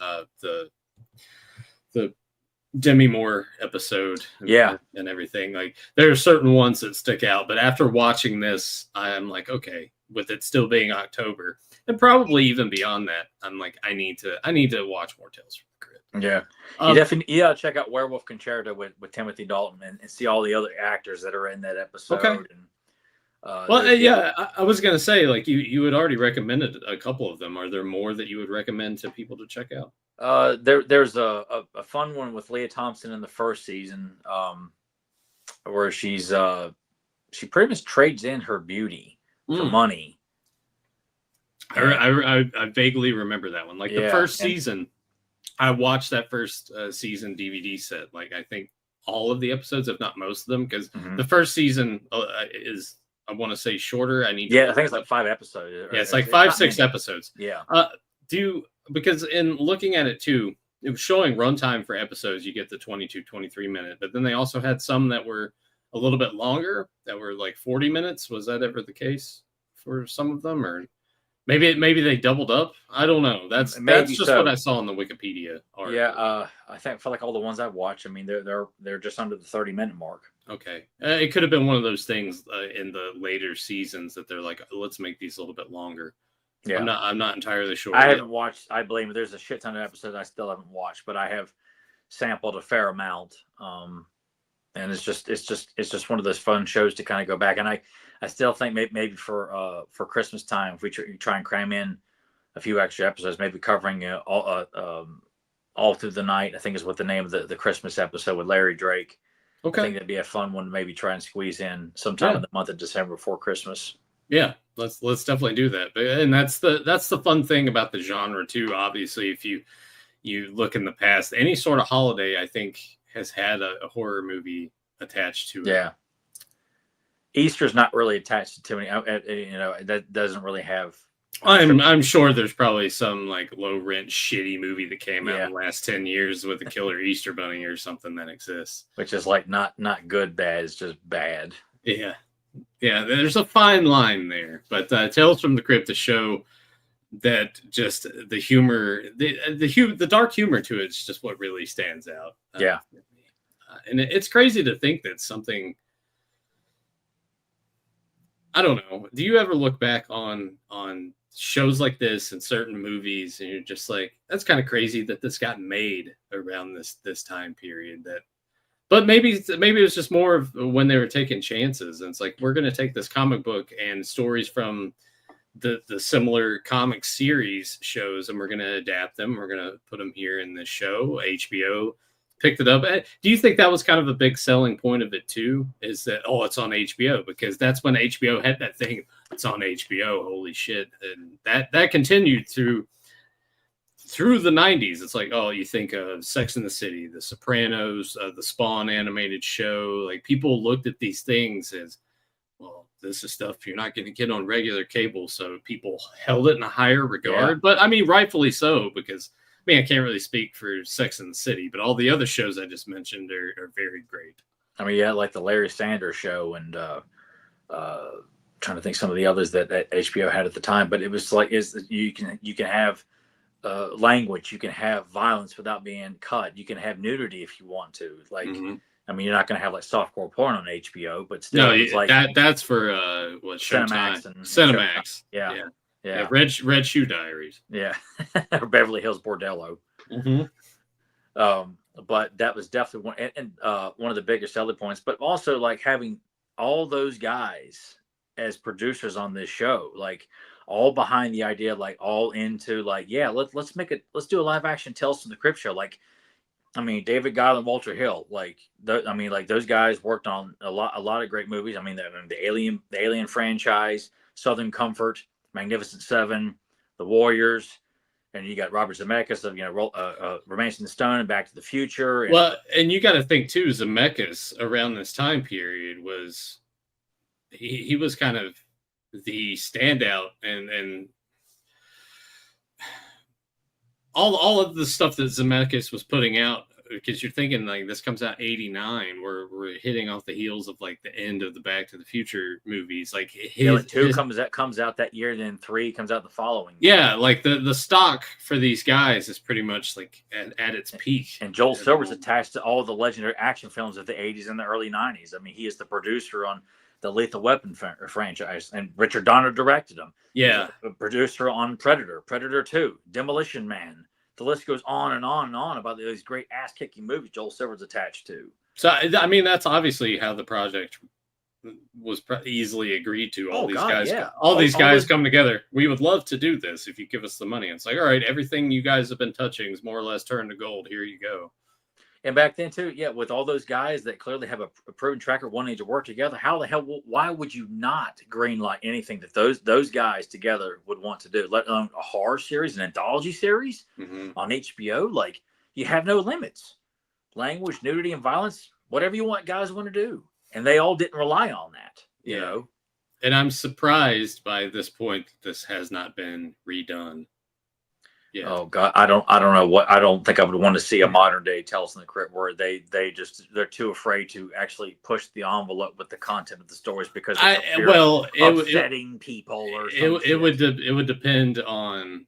the Demi Moore episode, and everything. Like there are certain ones that stick out, but after watching this, I'm like, okay, with it still being October and probably even beyond that, I'm like, I need to watch more Tales from the Crypt. Yeah, you definitely gotta check out Werewolf Concerto with Timothy Dalton and see all the other actors that are in that episode. Okay. And, I was gonna say, like you had already recommended a couple of them. Are there more that you would recommend to people to check out? There's a fun one with Leah Thompson in the first season, where she pretty much trades in her beauty for money. I vaguely remember that one. Like the first season, I watched that first season DVD set. Like I think all of the episodes, if not most of them, because the first season is, I want to say, shorter. I think it's like 5 episodes. Yeah, it's like 5-6 episodes. Yeah. Because in looking at it too, it was showing runtime for episodes. You get the 22-23 minute, but then they also had some that were a little bit longer, that were like 40 minutes. Was that ever the case for some of them, or maybe they doubled up? I don't know. That's just what I saw in the Wikipedia article. Yeah, I think for like all the ones I've watched, I mean they're just under the 30-minute mark. Okay, it could have been one of those things in the later seasons that they're like, let's make these a little bit longer. Yeah, I'm not entirely sure. I haven't watched. I believe there's a shit ton of episodes I still haven't watched, but I have sampled a fair amount. And it's just one of those fun shows to kind of go back. And I still think maybe for Christmas time, if we try and cram in a few extra episodes, maybe covering all through the night, I think is what the name of the Christmas episode with Larry Drake. Okay, I think that'd be a fun one to maybe try and squeeze in sometime in the month of December before Christmas. Yeah, let's definitely do that. And that's the fun thing about the genre too. Obviously, if you look in the past, any sort of holiday, I think, has had a horror movie attached to it. Yeah, Easter's not really attached to too many. That doesn't really have. I'm sure there's probably some like low rent shitty movie that came out in the last 10 years with a killer Easter bunny or something that exists, which is like not good bad. It's just bad. Yeah. There's a fine line there, but Tales from the Crypt, the show that just the humor, the dark humor to it's just what really stands out. And it's crazy to think that something. I don't know. Do you ever look back on shows like this and certain movies, and you're just like, that's kind of crazy that this got made around this time period? But maybe it was just more of when they were taking chances, and it's like, we're going to take this comic book and stories from the similar comic series shows, and we're going to adapt them. We're going to put them here in this show. HBO picked it up. Do you think that was kind of a big selling point of it too? Is that, it's on HBO? Because that's when HBO had that thing. It's on HBO. Holy shit! And that continued through the 90s. It's like, you think of Sex and the City, The Sopranos, the Spawn animated show. Like, people looked at these things as, well, this is stuff you're not going to get on regular cable. So people held it in a higher regard. Yeah. But I mean, rightfully so, because I can't really speak for Sex and the City, but all the other shows I just mentioned are very great. I mean, like the Larry Sanders Show, and trying to think some of the others that HBO had at the time. But it was like, you can have language, you can have violence without being cut, you can have nudity if you want to. Like, I mean, you're not going to have like softcore porn on HBO, but still, no, it's like that's for Cinemax and Cinemax. Yeah. Red Shoe Diaries. Yeah. Or Beverly Hills Bordello. But that was definitely one of the biggest selling points. But also, like, having all those guys as producers on this show, like all behind the idea, like all into like, yeah, let's make it, let's do a live action Tales from the Crypt show. Like, I mean, David Guile, Walter Hill, like, I mean, like those guys worked on a lot of great movies. I mean, the Alien franchise, Southern Comfort, Magnificent Seven, The Warriors, and you got Robert Zemeckis of Romancing the Stone and Back to the Future. And, well, and you got to think too, Zemeckis around this time period was he was kind of the standout, and all of the stuff that Zemeckis was putting out, because you're thinking like this comes out 89, we're hitting off the heels of like the end of the Back to the Future movies. Like two comes out that year, then 3 comes out the following year. Yeah, like the stock for these guys is pretty much like at its peak. And Joel Silver's attached to all the legendary action films of the 80s and the early 90s. I mean, he is the producer on the Lethal Weapon franchise, and Richard Donner directed them. Yeah. He's a producer on Predator, Predator 2, Demolition Man. The list goes on and on and on about these great ass-kicking movies Joel Silver's attached to. So, I mean, that's obviously how the project was easily agreed to. All these guys come together. We would love to do this if you give us the money. It's like, all right, everything you guys have been touching is more or less turned to gold. Here you go. And back then too, yeah, with all those guys that clearly have a proven track record wanting to work together, how the hell, why would you not greenlight anything that those guys together would want to do? Let alone a horror series, an anthology series on HBO. Like, you have no limits. Language, nudity, and violence, whatever you want, guys want to do. And they all didn't rely on that, you know. And I'm surprised by this point that this has not been redone. Yeah. Oh God, I don't know I don't think I would want to see a modern day Tales from the Crypt where they're too afraid to actually push the envelope with the content of the stories because upsetting people or something. It would depend on,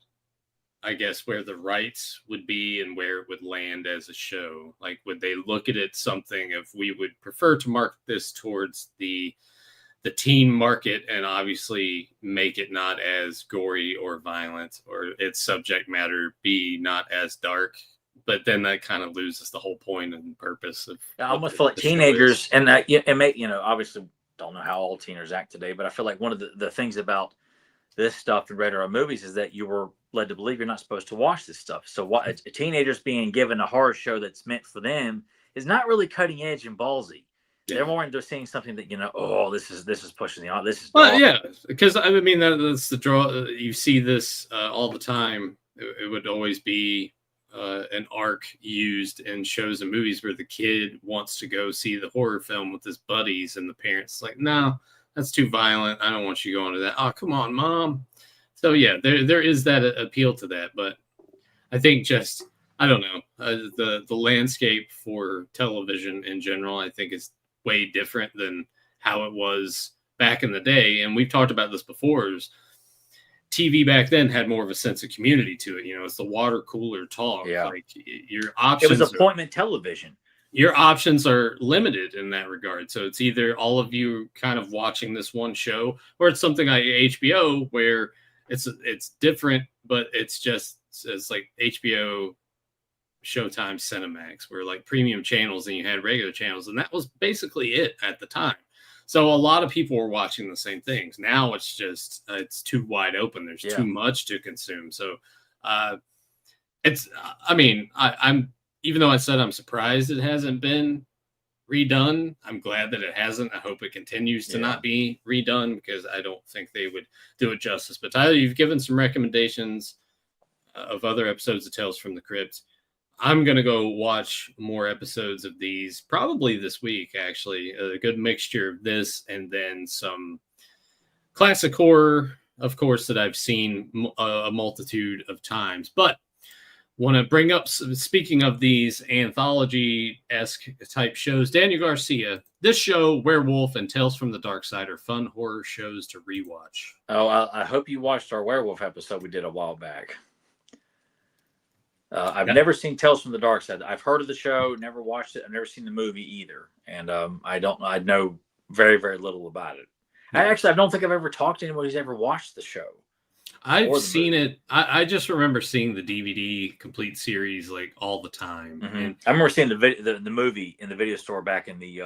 I guess, where the rights would be and where it would land as a show. Like, would they look at it something if we would prefer to market this towards the teen market and obviously make it not as gory or violent, or its subject matter be not as dark, but then that kind of loses the whole point and purpose of. I almost feel like teenagers, and it may, obviously don't know how all teenagers act today, but I feel like one of the things about this stuff in retro movies is that you were led to believe you're not supposed to watch this stuff. So what teenagers being given a horror show that's meant for them is not really cutting edge and ballsy. Yeah. They're more into seeing something that this is pushing the this is. Well, yeah, because I mean that's the draw. You see this all the time. It would always be an arc used in shows and movies where the kid wants to go see the horror film with his buddies, and the parents like, no, that's too violent. I don't want you going to that. Oh, come on, mom. So yeah, there is that appeal to that, but I think just I don't know the landscape for television in general. I think is way different than how it was back in the day. And we've talked about this before. TV back then had more of a sense of community to it. It's the water cooler talk. Yeah. Like your options. It was appointment television. Your options are limited in that regard. So it's either all of you kind of watching this one show, or it's something like HBO where it's different, but it's like HBO, Showtime, Cinemax, were like premium channels, and you had regular channels, and that was basically it at the time. So a lot of people were watching the same things. Now it's just it's too wide open. There's too much to consume. So it's I'm even though I said I'm surprised it hasn't been redone, I'm glad that it hasn't. I hope it continues to not be redone, because I don't think they would do it justice. But Tyler, you've given some recommendations of other episodes of Tales from the Crypt. I'm going to go watch more episodes of these probably this week, actually. A good mixture of this and then some classic horror, of course, that I've seen a multitude of times. But want to bring up, speaking of these anthology-esque type shows, Daniel Garcia, this show, Werewolf, and Tales from the Dark Side are fun horror shows to rewatch. Oh, I hope you watched our Werewolf episode we did a while back. I've never seen Tales from the Dark Side. I've heard of the show, never watched it. I've never seen the movie either. And I know very, very little about it. I don't think I've ever talked to anyone who's ever watched the show. I've seen it. I just remember seeing the DVD complete series like all the time. Mm-hmm. And I remember seeing the movie in the video store back in the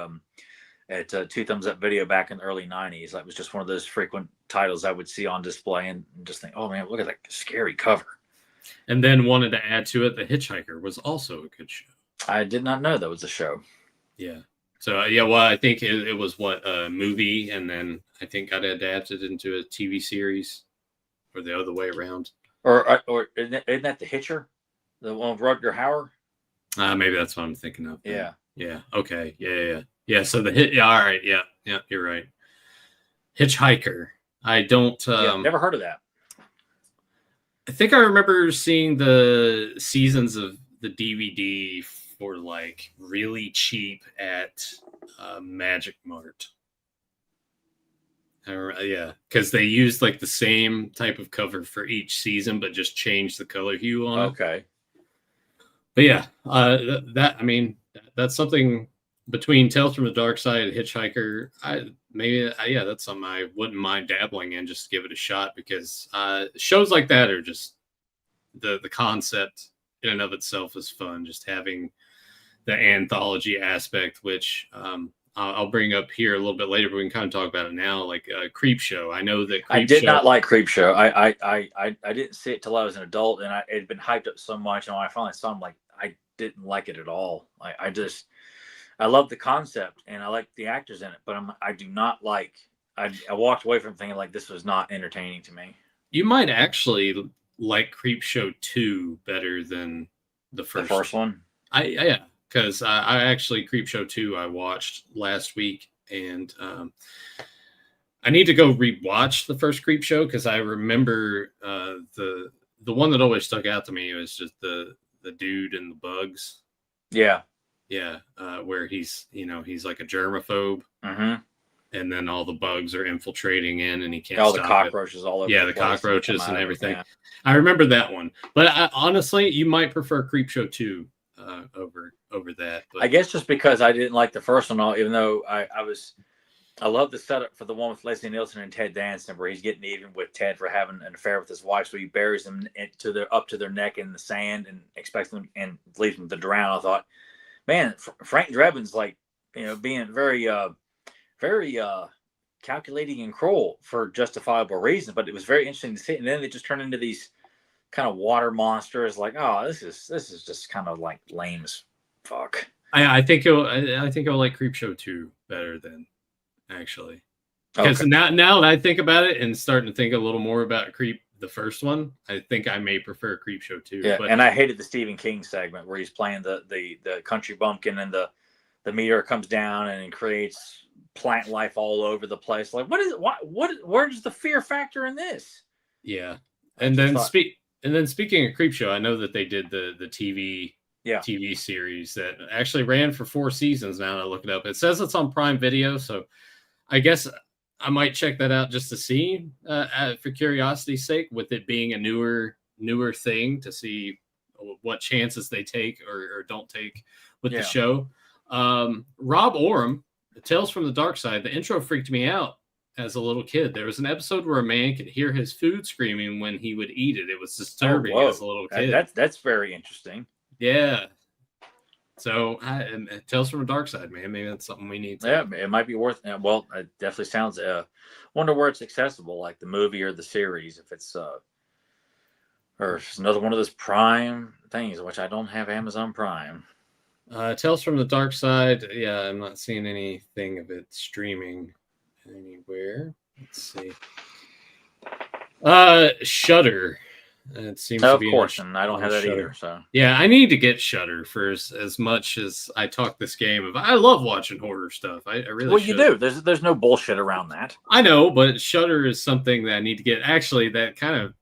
at Two Thumbs Up Video back in the early '90s. That was just one of those frequent titles I would see on display and just think, oh man, look at that scary cover. And then wanted to add to it, The Hitchhiker was also a good show. I did not know that was a show. Yeah. So yeah, well, I think it was a movie, and then I think got adapted into a TV series, or the other way around. Or isn't that The Hitcher, the one with Rutger Hauer? Maybe that's what I'm thinking of. Yeah. Yeah. Okay. Yeah. So the hit. Yeah. All right. Yeah. You're right. Hitchhiker. I don't. Never heard of that. I think I remember seeing the seasons of the DVD for like really cheap at Magic Mart. Yeah, because they used like the same type of cover for each season, but just changed the color hue on it. Okay. But yeah, that's something between Tales from the Dark Side and Hitchhiker. That's something I wouldn't mind dabbling in, just to give it a shot, because shows like that are just the concept in and of itself is fun. Just having the anthology aspect, which I'll bring up here a little bit later, but we can kind of talk about it now. Like Creep Show. I know that I did not like Creep Show. I didn't see it till I was an adult, and it had been hyped up so much, and when I finally saw it, I'm like, I didn't like it at all. I love the concept and I like the actors in it, but I do not like. I walked away from thinking like this was not entertaining to me. You might actually like Creep Show 2 better than the first one. Because I actually Creep Show 2 I watched last week, and I need to go rewatch the first Creep Show, because I remember the one that always stuck out to me was just the dude and the bugs. Yeah. Where he's like a germaphobe, and then all the bugs are infiltrating in, and he can't. All the cockroaches all over. Yeah, the cockroaches and everything. Yeah. I remember that one, but honestly, you might prefer Creep Show 2 over that. But I guess just because I didn't like the first one, even though I love the setup for the one with Leslie Nielsen and Ted Danson, where he's getting even with Ted for having an affair with his wife. So he buries them up to their neck in the sand and expects them and leaves them to drown. I thought, man, Frank Drebin's being very, very calculating and cruel for justifiable reasons. But it was very interesting to see. And then they just turn into these kind of water monsters. Like, oh, this is just kind of like lame as fuck. I think I'll like Creep Show 2 better than. Actually, because now that I think about it and starting to think a little more about Creep, the first one, I think I may prefer Creep Show 2. Yeah, and I hated the Stephen King segment where he's playing the country bumpkin, and the meteor comes down and creates plant life all over the place. Like, where's the fear factor in this? Yeah, and then speaking of Creep Show, I know that they did the TV. Yeah. TV series that actually ran for 4 seasons. Now that I look it up, it says it's on Prime Video, so I guess I might check that out just to see, for curiosity's sake, with it being a newer thing, to see what chances they take or don't take with the show. Rob Oram, Tales from the Dark Side. The intro freaked me out as a little kid. There was an episode where a man could hear his food screaming when he would eat it. It was disturbing as a little kid. That's very interesting. Yeah. So, Tales from the Dark Side, man. Maybe that's something we need. Yeah, it might be worth. Well, it definitely sounds. Wonder where it's accessible, like the movie or the series. If it's or if it's another one of those Prime things, which I don't have Amazon Prime. Tales from the Dark Side. Yeah, I'm not seeing anything of it streaming anywhere. Let's see. Shudder. It seems to be, of course, and I don't have that either. So yeah, I need to get Shudder for as much as I talk this game of. I love watching horror stuff. I really. Well, you do. There's no bullshit around that. I know, but Shudder is something that I need to get. Actually, that kind of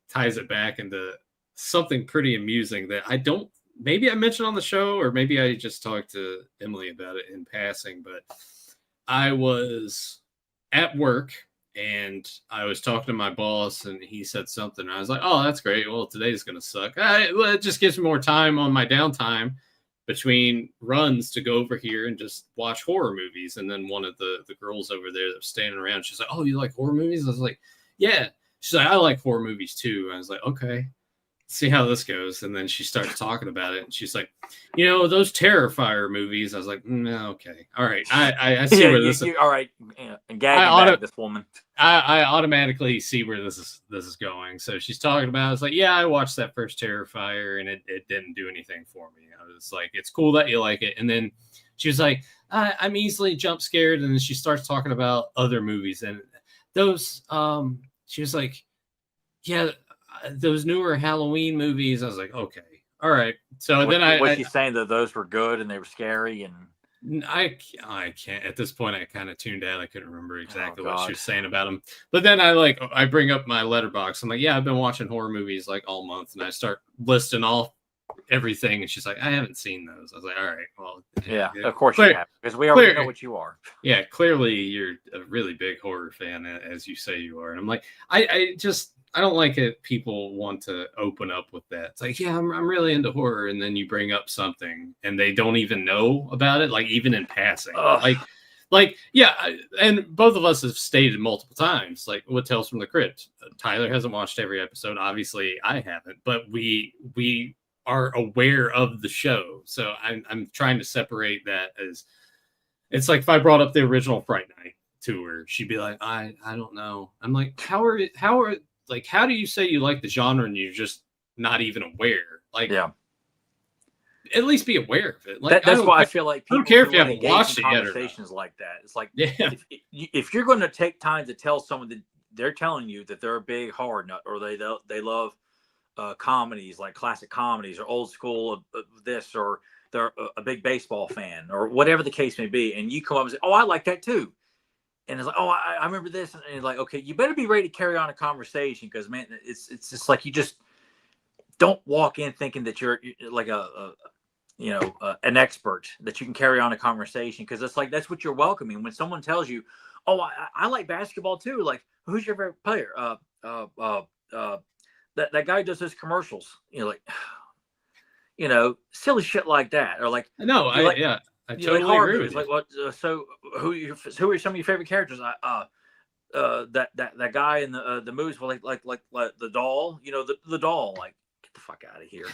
ties it back into something pretty amusing that I don't. Maybe I mentioned on the show, or maybe I just talked to Emily about it in passing. But I was at work. And I was talking to my boss, and he said something. And I was like, "Oh, that's great. Well, today's gonna suck. It just gives me more time on my downtime between runs to go over here and just watch horror movies." And then one of the girls over there that was standing around, she's like, "Oh, you like horror movies?" I was like, "Yeah." She's like, "I like horror movies too." And I was like, "Okay." see how this goes. And then she starts talking about it, and she's like, you know, those Terrifier movies. I was like, okay, all right, I see where this is. All right, and gagging back this woman. I automatically see where this is going. So she's talking about, it's like, yeah, I watched that first Terrifier, and it didn't do anything for me. I was like, it's cool that you like it. And then she was like, I'm easily jump scared. And then she starts talking about other movies, and those she was like, yeah, those newer Halloween movies. I was like, okay, all right. So was she saying that those were good and they were scary? And I can't at this point. I kind of tuned out. I couldn't remember exactly what she was saying about them. But then I bring up my letterbox. I'm like, yeah, I've been watching horror movies like all month, and I start listing off everything, and she's like, I haven't seen those. I was like, all right, well, yeah, of course you have, because we already know what you are. Yeah, clearly you're a really big horror fan, as you say you are. And I'm like, I don't like it. People want to open up with that. It's like, yeah, I'm really into horror, and then you bring up something, and they don't even know about it, like even in passing. Like, yeah, and both of us have stated multiple times, like, what Tales from the Crypt. Tyler hasn't watched every episode. Obviously, I haven't, but we are aware of the show. So I'm trying to separate that as, it's like if I brought up the original Fright Night to her, she'd be like, I don't know. I'm like, how do you say you like the genre and you're just not even aware? Like, yeah. At least be aware of it. Like, that's why I feel like people I don't care if you haven't watched it yet. Conversations like that. It's like, if you're going to take time to tell someone that they're telling you that they're a big horror nut, or they love comedies, like classic comedies, or old school this, or they're a big baseball fan, or whatever the case may be, and you come up and say, oh, I like that too. And it's like, oh, I remember this. And it's like, okay, you better be ready to carry on a conversation, because, man, it's just like, you just don't walk in thinking that you're like an expert, that you can carry on a conversation, because it's like, that's what you're welcoming. When someone tells you, oh, I like basketball too, like, who's your favorite player? That guy does his commercials, like, silly shit like that. Or like, no, I totally agree with you. Like, what? So who are some of your favorite characters? That guy in the movies, like the doll, the doll, like, get the fuck out of here.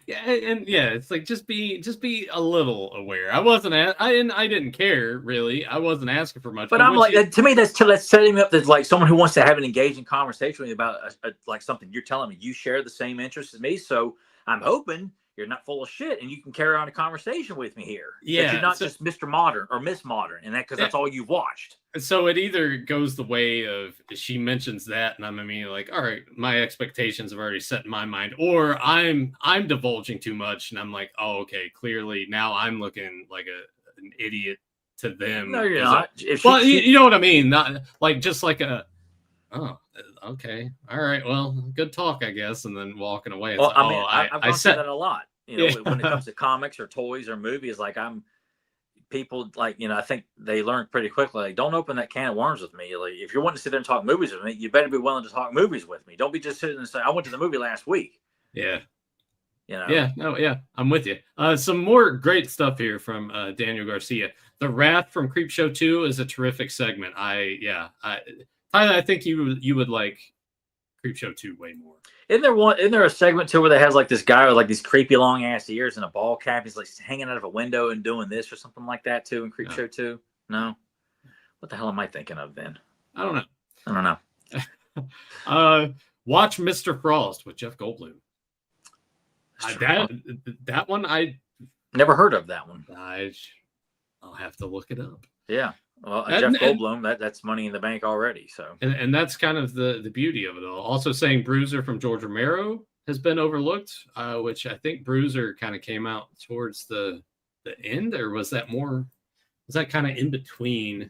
yeah, it's like, just be a little aware. I didn't care really. I wasn't asking for much. But I'm like, to me, that's setting up as like someone who wants to have an engaging conversation with you about like something. You're telling me you share the same interests as me, so I'm hoping you're not full of shit, and you can carry on a conversation with me here. Yeah, that you're not just Mr. Modern or Miss Modern, and because that's all you've watched. So it either goes the way of, she mentions that, and I'm immediately like, all right, my expectations have already set in my mind, or I'm divulging too much, and I'm like, oh, okay, clearly now I'm looking like an idiot to them. No, you're not. You know what I mean? Not like, just like oh, okay, all right, well, good talk, I guess, and then walking away. It's well, like, I mean, I've gone through that a lot. When it comes to comics or toys or movies, like, people, like, I think they learn pretty quickly, like, don't open that can of worms with me. Like, if you're wanting to sit there and talk movies with me, you better be willing to talk movies with me. Don't be just sitting and say, I went to the movie last week. Yeah. Yeah, I'm with you. Some more great stuff here from Daniel Garcia. The Wrath from Creep Show 2 is a terrific segment. Tyler, I think you would like Creep Show 2 way more. Isn't there a segment too where they has like this guy with like these creepy long ass ears and a ball cap? He's like hanging out of a window and doing this or something like that too in Creep Show 2? No. What the hell am I thinking of then? I don't know. Watch Mr. Frost with Jeff Goldblum. That one I never heard of that one. I'll have to look it up. Yeah. Well, Jeff Goldblum, that's money in the bank already. So, and that's kind of the beauty of it all. Also, saying Bruiser from George Romero has been overlooked, which I think Bruiser kind of came out towards the end, or was that kind of in between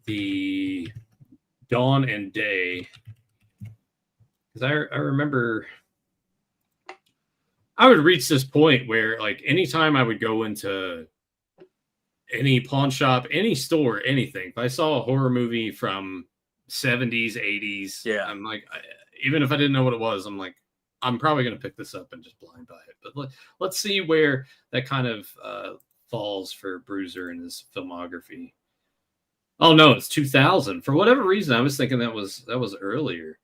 the Dawn and Day? Because I remember I would reach this point where, like, anytime I would go into any pawn shop, any store, anything, if I saw a horror movie from 70s, 80s, I'm like, even if I didn't know what it was, I'm like, I'm probably going to pick this up and just blind buy it. But let's see where that kind of falls for Bruiser in his filmography. Oh no, it's 2000. For whatever reason, I was thinking that was earlier.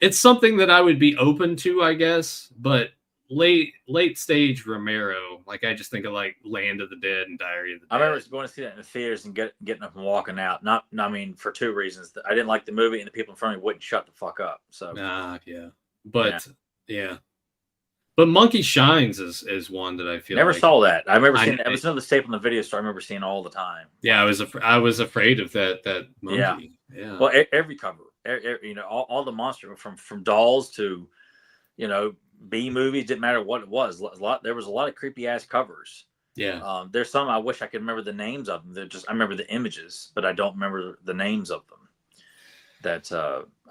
it's something that I would be open to, I guess, but late stage Romero, like I just think of like Land of the Dead and Diary of the Dead. I remember going to see that in the theaters and getting up and walking out. I mean, for two reasons. I didn't like the movie, and the people in front of me wouldn't shut the fuck up. So, Yeah, but yeah. But Monkey Shines is one that I feel never like saw that. I remember seeing it was another staple in the video store. I remember seeing all the time. Yeah, I was afraid of that monkey. Yeah. Well, every cover, all the monster from dolls to, B movies, didn't matter what it was. There was a lot of creepy ass covers. Yeah. There's some I wish I could remember the names of them. I remember the images, but I don't remember the names of them. That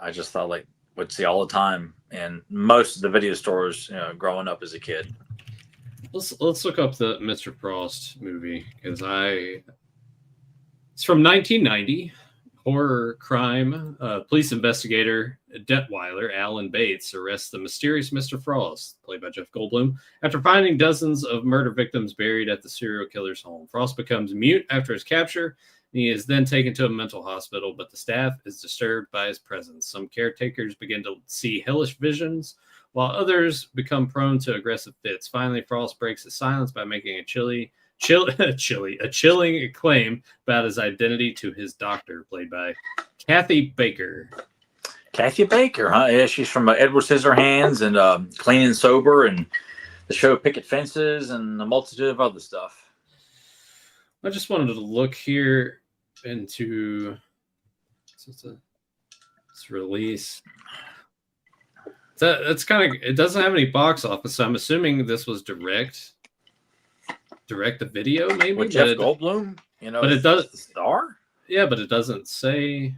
I just thought like would see all the time, and most of the video stores, growing up as a kid. Let's look up the Mr. Frost movie because it's from 1990. Horror crime police investigator Detweiler Alan Bates arrests the mysterious Mr. Frost, played by Jeff Goldblum, after finding dozens of murder victims buried at the serial killer's home. Frost becomes mute after his capture. He is then taken to a mental hospital, but the staff is disturbed by his presence. Some caretakers begin to see hellish visions, while others become prone to aggressive fits. Finally, Frost breaks his silence by making a chilling claim about his identity to his doctor, played by Kathy Baker. Kathy Baker, huh? Yeah, she's from Edward Scissorhands and Clean and Sober and the show Picket Fences and a multitude of other stuff. I just wanted to look here into its release. That's kind of, it doesn't have any box office, so I'm assuming this was direct to video, maybe. With Jeff Goldblum, but it does the star. Yeah, but it doesn't say.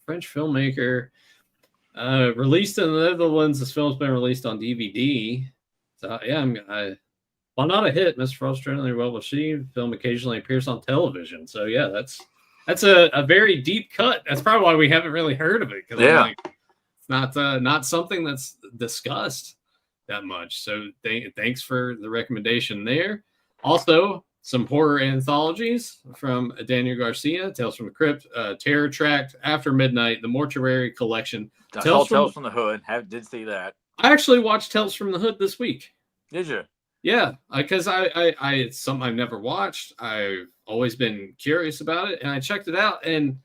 French filmmaker, released in the Netherlands. This film's been released on DVD. So yeah, while not a hit, Mr. Frost generally well received. Film occasionally appears on television. So yeah, that's a very deep cut. That's probably why we haven't really heard of it. Yeah, it's not something that's discussed that much. So thanks for the recommendation there. Also, some horror anthologies from Daniel Garcia: Tales from the Crypt, Terror Tract, After Midnight, The Mortuary Collection. Tales from the Hood. Did see that. I actually watched Tales from the Hood this week. Did you? Yeah, because it's something I've never watched. I've always been curious about it, and I checked it out, and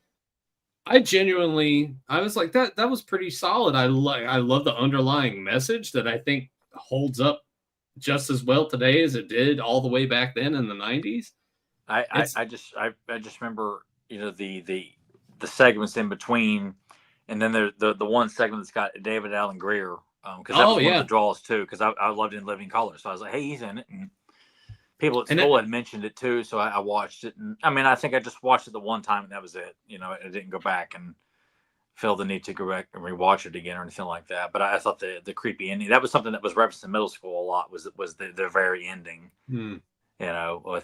I was like, that was pretty solid. I love the underlying message that I think holds up just as well today as it did all the way back then in the 90s. I just remember, the segments in between, and then the one segment that's got David Alan Grier, because that was one of the draws too, because I loved In Living Color, so I was like, hey, he's in it, and people at school had mentioned it too, so I watched it, and I mean, I think I just watched it the one time, and that was it. I didn't go back and feel the need to go back and rewatch it again or anything like that. But I thought the creepy ending, that was something that was referenced in middle school a lot, was the very ending. With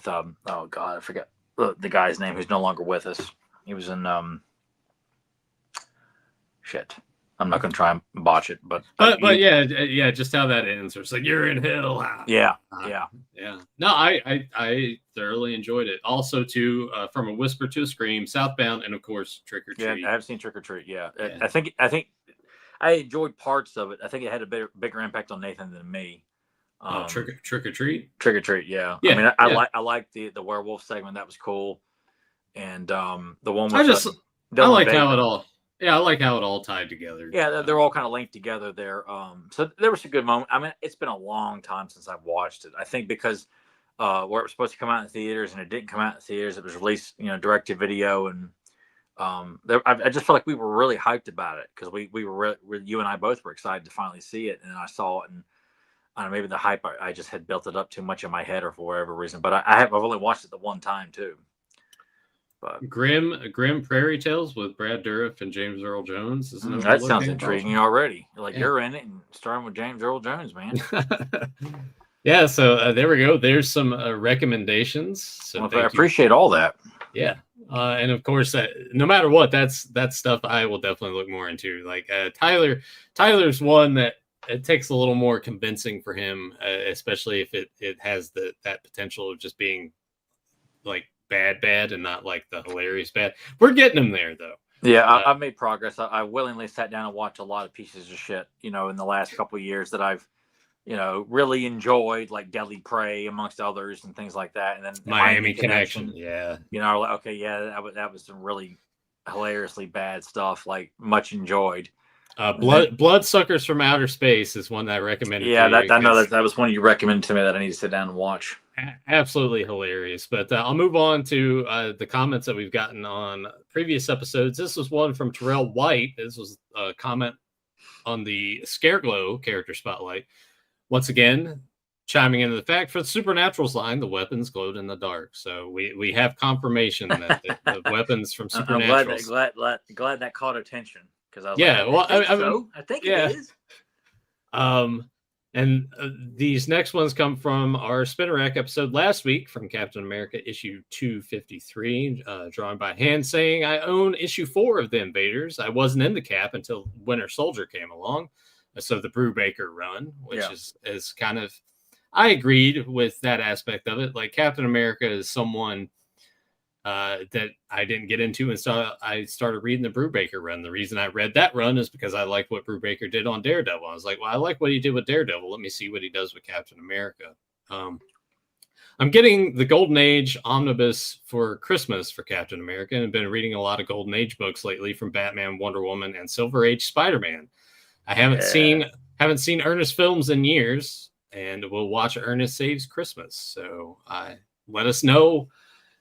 oh god, I forget the guy's name who's no longer with us. He was in shit. I'm not going to try and botch it, but yeah, just how that ends. It's like, you're in hell. Yeah. No, I thoroughly enjoyed it. Also, too, From a Whisper to a Scream, Southbound, and of course, Trick or Treat. Yeah, I have seen Trick or Treat. Yeah. I think I enjoyed parts of it. I think it had a bigger impact on Nathan than me. Trick or Treat. Trick or Treat. Yeah. I mean, I like the werewolf segment. That was cool. And the one with I like how it all. Yeah, I like how it all tied together. Yeah, they're all kind of linked together there. So there was a good moment. I mean, it's been a long time since I've watched it. I think because where it was supposed to come out in theaters and it didn't come out in theaters, it was released, direct to video, and I just felt like we were really hyped about it because we were you and I both were excited to finally see it, and I saw it, and I don't know, maybe the hype I just had built it up too much in my head or for whatever reason. But I've only watched it the one time too. But Grim Prairie Tales with Brad Dourif and James Earl Jones. That sounds intriguing already. You're in it and starring with James Earl Jones, man. Yeah, so there we go. There's some recommendations. So I appreciate all that. Yeah, and of course, no matter what, that's stuff I will definitely look more into. Like Tyler's one that it takes a little more convincing for him, especially if it has that potential of just being like bad and not like the hilarious bad. We're getting him there though. Yeah, I've made progress. I willingly sat down and watched a lot of pieces of shit, in the last couple of years that I've, really enjoyed, like Deadly Prey, amongst others, and things like that. And then Miami Connection. Yeah. Like, okay, yeah, that was some really hilariously bad stuff, like much enjoyed. Bloodsuckers from Outer Space is one that I recommended. Yeah, I know that was one you recommended to me that I need to sit down and watch. Absolutely hilarious. But I'll move on to the comments that we've gotten on previous episodes. This was one from Terrell White. This was a comment on the Scareglow character spotlight. Once again, chiming into the fact for the Supernaturals line, the weapons glowed in the dark. So we have confirmation that the weapons from Supernaturals. I'm glad that caught attention, because I was I think it is. And these next ones come from our Spinner Rack episode last week from Captain America issue 253, drawn by Hand, saying, I own issue 4 of The Invaders. I wasn't in the Cap until Winter Soldier came along. So the Brubaker run, which is kind of, I agreed with that aspect of it. Like Captain America is someone that I didn't get into, and so I started reading the Brubaker run. The reason I read that run is because I liked what Brubaker did on Daredevil. I was like, well, I like what he did with Daredevil. Let me see what he does with Captain America. I'm getting the Golden Age omnibus for Christmas for Captain America, and I've been reading a lot of Golden Age books lately from Batman, Wonder Woman, and Silver Age Spider-Man. I haven't seen Ernest films in years, and we'll watch Ernest Saves Christmas. So let us know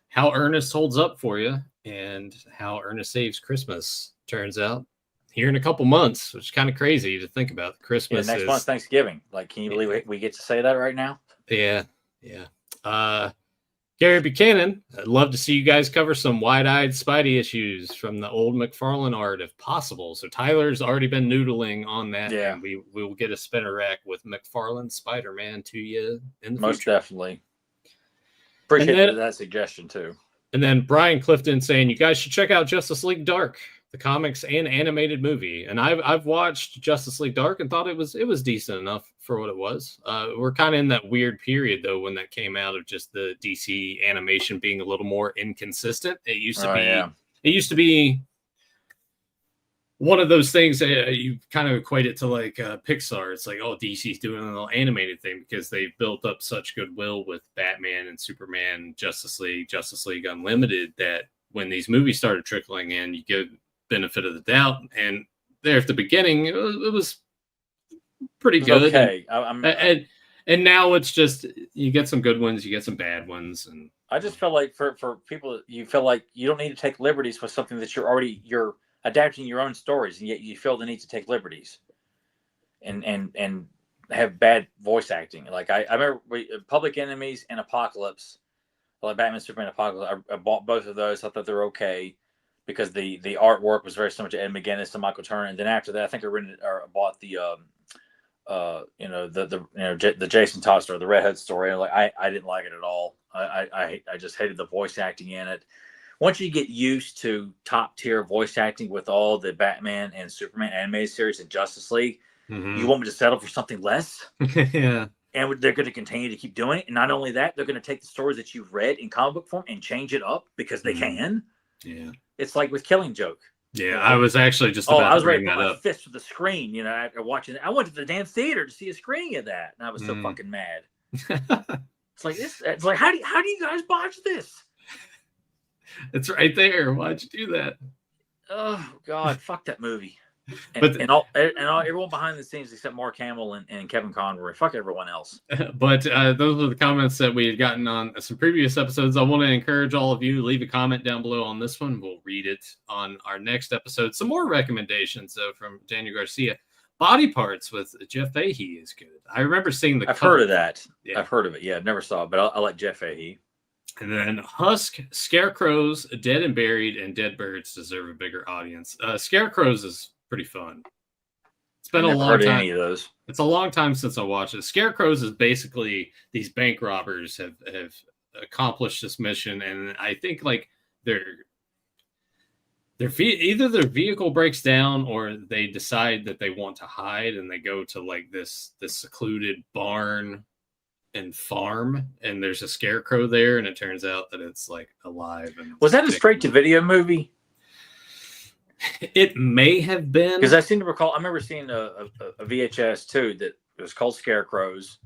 how Ernest holds up for you and how Ernest Saves Christmas turns out here in a couple months, which is kind of crazy to think about. Christmas next month's Thanksgiving. Like, can you believe we get to say that right now? Yeah. Gary Buchanan, I'd love to see you guys cover some wide-eyed Spidey issues from the old McFarlane art if possible. So Tyler's already been noodling on that. Yeah. And we will get a spinner rack with McFarlane Spider-Man to you in the Most future. Definitely. Appreciate that suggestion too. And then Brian Clifton saying, you guys should check out Justice League Dark, the comics and animated movie. And I've watched Justice League Dark and thought it was decent enough for what it was. We're kind of in that weird period though when that came out of just the DC animation being a little more inconsistent. It used to be one of those things that you kind of equate it to like Pixar. It's like, oh, DC's doing a little animated thing because they've built up such goodwill with Batman and Superman, Justice League Unlimited, that when these movies started trickling in, you give benefit of the doubt. And there at the beginning, it was pretty good. Okay. And now it's just, you get some good ones, you get some bad ones. And I just feel like for people, you feel like you don't need to take liberties with something that you're adapting your own stories, and yet you feel the need to take liberties and have bad voice acting. Like I remember Public Enemies and Apocalypse, like Batman, Superman, Apocalypse. I bought both of those. I thought they were okay because the artwork was very similar to Ed McGuinness and Michael Turner. And then after that, I think I bought the the Jason Todd story, the Red Hood story. Like I didn't like it at all. I just hated the voice acting in it. Once you get used to top tier voice acting with all the Batman and Superman animated series and Justice League, you want me to settle for something less? Yeah. And they're going to continue to keep doing it. And not only that, they're going to take the stories that you've read in comic book form and change it up because they can. Yeah. It's like with Killing Joke. Yeah, I was actually just about to bring that up. I was ready to put my fist to the screen, after watching it. I went to the damn theater to see a screening of that, and I was so fucking mad. It's like this. It's like, how do you guys botch this? It's right there. Why'd you do that? Oh God, fuck that movie. But everyone behind the scenes except Mark Hamill and Kevin Conroy. Fuck everyone else. But those are the comments that we had gotten on some previous episodes. I want to encourage all of you, leave a comment down below on this one. We'll read it on our next episode. Some more recommendations from Daniel Garcia. Body Parts with Jeff Fahey is good. I remember seeing the I've cover. Heard of that. Yeah. I've heard of it. Yeah, I've never saw it, but I like Jeff Fahey. And then Husk, Scarecrows, Dead and Buried, and Dead Birds deserve a bigger audience. Scarecrows is pretty fun. It's been a long time. Any of those. It's a long time since I watched it. Scarecrows is basically these bank robbers have accomplished this mission, and I think like either their vehicle breaks down or they decide that they want to hide, and they go to like this secluded barn and farm, and there's a scarecrow there, and it turns out that it's like alive. And was that a straight to video movie? It may have been because I seem to recall. I remember seeing a VHS too that was called Scarecrows,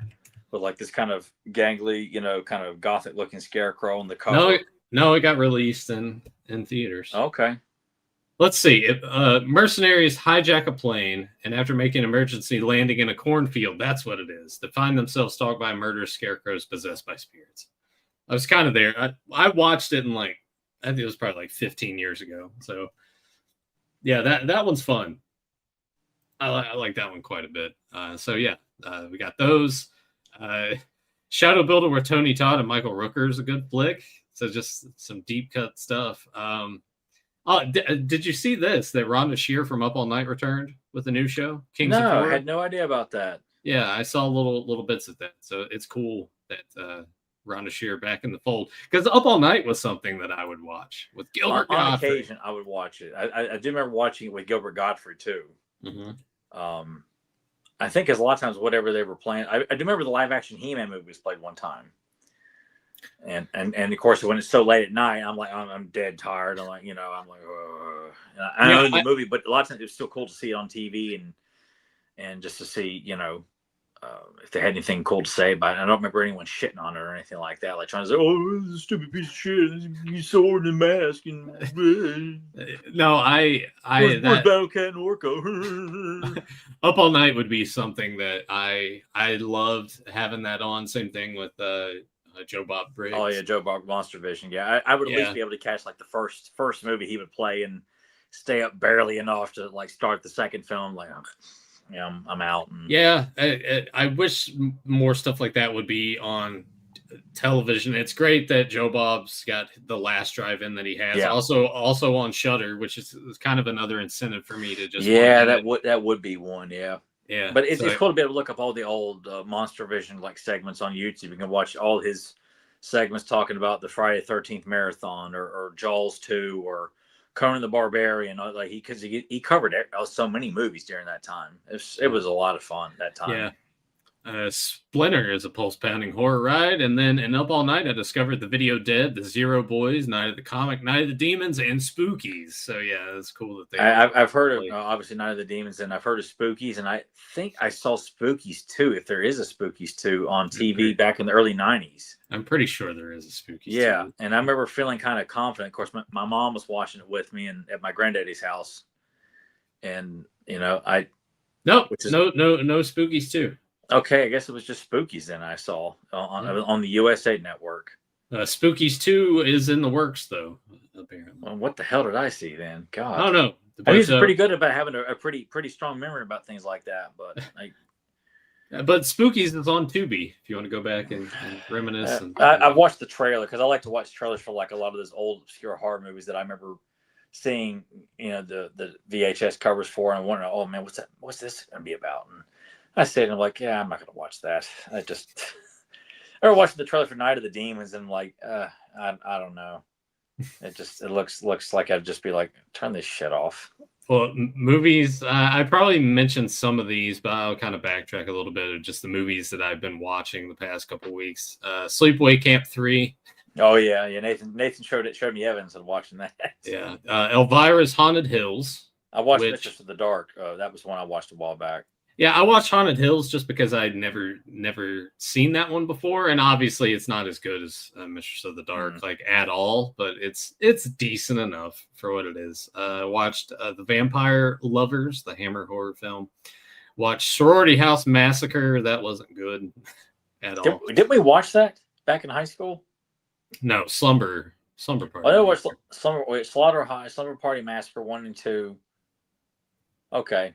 with like this kind of gangly, kind of gothic looking scarecrow on the cover. no, it got released in theaters. Okay. Let's see. Mercenaries hijack a plane, and after making an emergency landing in a cornfield, that's what it is. They find themselves stalked by murderous scarecrows possessed by spirits. I was kind of there. I watched it in I think it was probably like 15 years ago. So, yeah, that one's fun. I like that one quite a bit. So, yeah, we got those. Shadow Builder with Tony Todd and Michael Rooker is a good flick. So just some deep cut stuff. Did you see this? That Rhonda Shear from Up All Night returned with a new show, Kings of Horror? I had no idea about that. Yeah, I saw little bits of that. So it's cool that Rhonda Shear back in the fold. Because Up All Night was something that I would watch with Gilbert Gottfried. On occasion, I would watch it. I do remember watching it with Gilbert Gottfried too. Mm-hmm. I think as a lot of times whatever they were playing, I do remember the live action He-Man movie was played one time. And of course, when it's so late at night, I'm dead tired. I'm like, I know the movie, but a lot of times it's still cool to see it on TV and just to see, if they had anything cool to say about it. I don't remember anyone shitting on it or anything like that. Like trying to say, "Oh, this is a stupid piece of shit. You sword and mask and." No, where's Battle Cat and Orko? Up All Night would be something that I loved having that on. Same thing with Joe Bob Briggs. Oh yeah, Joe Bob Monster Vision. Yeah, I would at least be able to catch like the first movie he would play and stay up barely enough to like start the second film. Like, I'm out. I wish more stuff like that would be on television. It's great that Joe Bob's got the last drive-in that he has. Yeah. Also on Shudder, which is kind of another incentive for me to just that would be one. Yeah. But it's cool to be able to look up all the old Monster Vision like segments on YouTube. You can watch all his segments talking about the Friday the 13th marathon or Jaws 2 or Conan the Barbarian. Like he covered so many movies during that time. It was a lot of fun that time. Yeah. Splinter is a pulse-pounding horror ride, and then in Up All Night, I discovered the Video Dead, the Zero Boys, Night of the Comic, Night of the Demons, and Spookies. So yeah, it's cool that they. I've heard of obviously Night of the Demons, and I've heard of Spookies, and I think I saw Spookies 2, if there is a Spookies 2 on TV back in the early '90s. I'm pretty sure there is a Spookies. Yeah, 2. And I remember feeling kind of confident. Of course, my mom was watching it with me and at my granddaddy's house, and no Spookies 2. Okay, I guess it was just Spookies then I saw on the USA Network. Spookies 2 is in the works, though, apparently. Well, what the hell did I see then? God. I don't know. I mean, he's pretty good about having a pretty strong memory about things like that. But Spookies is on Tubi, if you want to go back and reminisce. I watched the trailer because I like to watch trailers for like a lot of those old obscure horror movies that I remember seeing, the VHS covers for, and I wonder, oh man, what's this going to be about? And I said, I'm like, yeah, I'm not going to watch that. I remember watching the trailer for Night of the Demons, and I'm like, I don't know. It looks like I'd just be like, turn this shit off. Well, movies, I probably mentioned some of these, but I'll kind of backtrack a little bit of just the movies that I've been watching the past couple of weeks. Sleepaway Camp 3. Oh yeah. Nathan showed me evidence of watching that. Yeah. Elvira's Haunted Hills. I watched Mistress of the Dark. That was one I watched a while back. Yeah, I watched Haunted Hills just because I'd never seen that one before, and obviously it's not as good as Mistress of the Dark, like at all, but it's decent enough for what it is. Watched The Vampire Lovers, the Hammer horror film. Watched Sorority House Massacre. That wasn't good at all. Didn't we watch that back in high school? No, Slumber Party. I know what Slumber Party Massacre 1 and 2. Okay.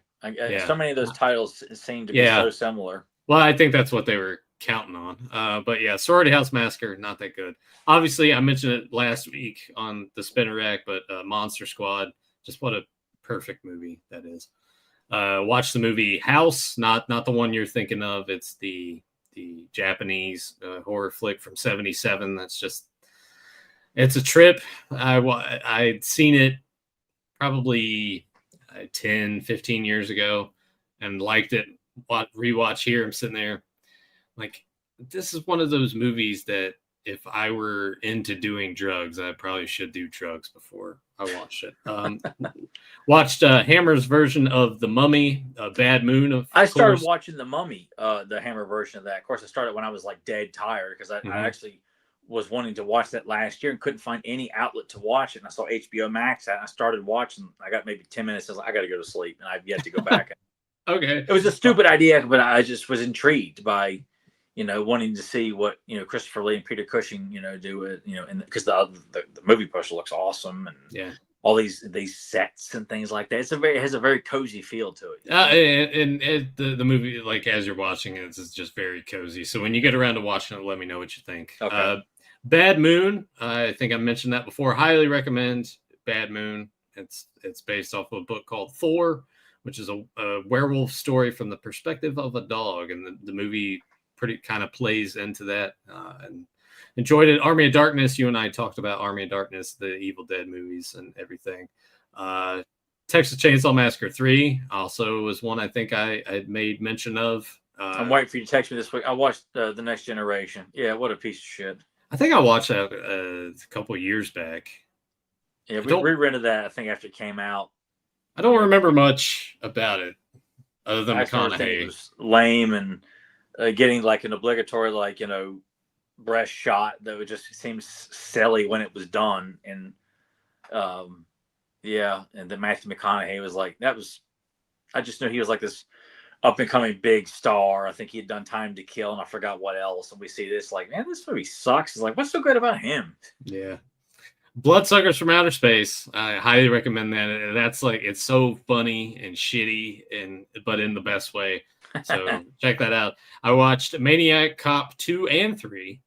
So many of those titles seem to be so similar. Well, I think that's what they were counting on. But yeah, Sorority House Massacre, not that good. Obviously, I mentioned it last week on the Spinner Rack, but Monster Squad, just what a perfect movie that is. Watch the movie House, not the one you're thinking of. It's the Japanese horror flick from '77. It's a trip. I'd seen it probably 10, 15 years ago and liked it. Rewatch here, I'm sitting there like, this is one of those movies that if I were into doing drugs, I probably should do drugs before I watched it. Watched Hammer's version of The Mummy, Bad Moon. I started watching The Mummy, the Hammer version of that. Of course, I started when I was like dead tired because I actually was wanting to watch that last year and couldn't find any outlet to watch it. And I saw HBO Max and I started watching. I got maybe 10 minutes. I was like, I got to go to sleep, and I've yet to go back. Okay, it was a stupid idea, but I just was intrigued by, wanting to see what Christopher Lee and Peter Cushing do it, and because the movie poster looks awesome, and all these sets and things like that. It has a very cozy feel to it. And the movie, like as you're watching it, it's just very cozy. So when you get around to watching it, let me know what you think. Okay. Bad Moon, I think I mentioned that before. Highly recommend Bad Moon. It's based off of a book called Thor, which is a werewolf story from the perspective of a dog, and the movie pretty kind of plays into that. And enjoyed it. Army of Darkness. You and I talked about Army of Darkness, the Evil Dead movies, and everything. Texas Chainsaw Massacre 3 also was one I think I had made mention of. I'm waiting for you to text me this week. I watched The Next Generation. Yeah, what a piece of shit. I think I watched that a couple of years back. Yeah, we re-rented that, I think, after it came out. I don't remember much about it other than McConaughey. It was lame and getting like an obligatory, breast shot that would just seem silly when it was done. And and then Matthew McConaughey was like, I just knew he was like this up and coming big star. I think he had done Time to Kill, and I forgot what else. And we see this, like, man, this movie sucks. It's like, what's so good about him? Yeah. Bloodsuckers from Outer Space. I highly recommend that. That's like, it's so funny and shitty, but in the best way. So check that out. I watched Maniac Cop 2 and 3,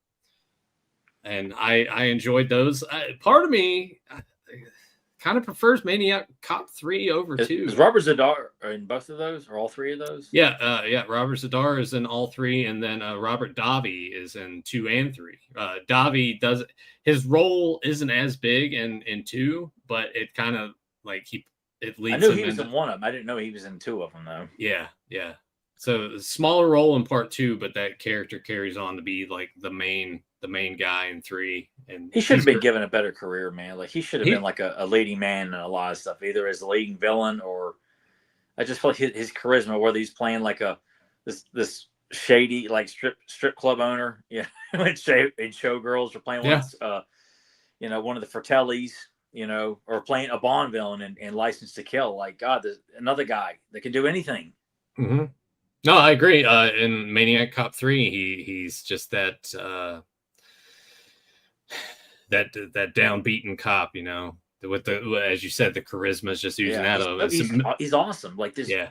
and I enjoyed those. Part of me kind of prefers Maniac Cop 3 over 2. Is Robert Zadar in both of those, or all three of those? Yeah. Robert Zadar is in all 3, and then Robert Davi is in 2 and 3. Davi his role isn't as big in 2, but it kind of like it leads. I knew he was in one of them. I didn't know he was in 2 of them though. Yeah. So smaller role in part 2, but that character carries on to be like the main guy in 3. And he should have been given a better career, man. Like he should have been like a leading man in a lot of stuff, either as a leading villain or I just feel like his charisma, whether he's playing like this shady like strip club owner, and Showgirls, or playing one of the Fratellis, or playing a Bond villain in License to Kill. Like, God, there's another guy that can do anything. Mm-hmm. No, I agree. In Maniac Cop 3, he's just that downbeaten cop, with the, as you said, the charisma is just using out of it. He's awesome. Like this. Yeah.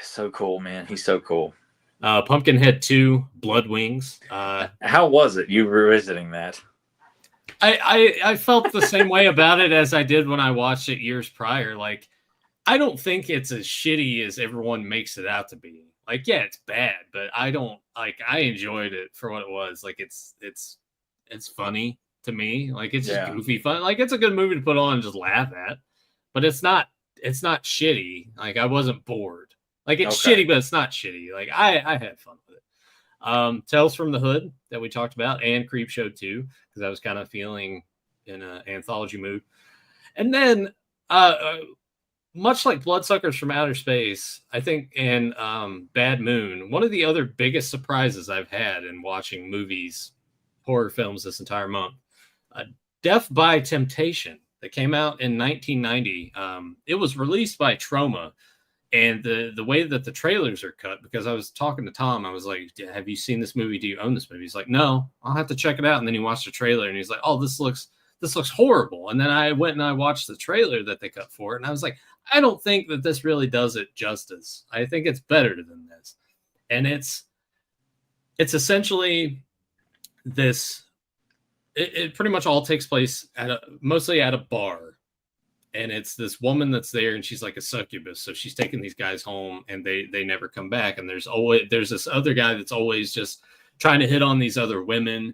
So cool, man. He's so cool. Pumpkinhead 2, Blood Wings. How was it? You revisiting that? I felt the same way about it as I did when I watched it years prior. Like, I don't think it's as shitty as everyone makes it out to be. Like, yeah, it's bad, but I enjoyed it for what it was. Like, it's funny to me. Like, it's just goofy fun. Like, it's a good movie to put on and just laugh at. But it's not shitty. Like, I wasn't bored. Like, it's shitty, but it's not shitty. Like, I had fun with it. Tales from the Hood that we talked about, and Creep Show 2, because I was kind of feeling in an anthology mood. And then much like Bloodsuckers from Outer Space, I think, and Bad Moon, one of the other biggest surprises I've had in watching horror films this entire month, Death by Temptation, that came out in 1990. It was released by Troma, and the way that the trailers are cut, because I was talking to Tom, I was like, have you seen this movie? Do you own this movie? He's like, no, I'll have to check it out. And then he watched the trailer, and he's like, oh, this looks horrible. And then I went and I watched the trailer that they cut for it, and I was like, I don't think that this really does it justice. I think it's better than this. And it's essentially this, it pretty much all takes place mostly at a bar. And it's this woman that's there, and she's like a succubus. So she's taking these guys home, and they never come back. And there's this other guy that's always just trying to hit on these other women,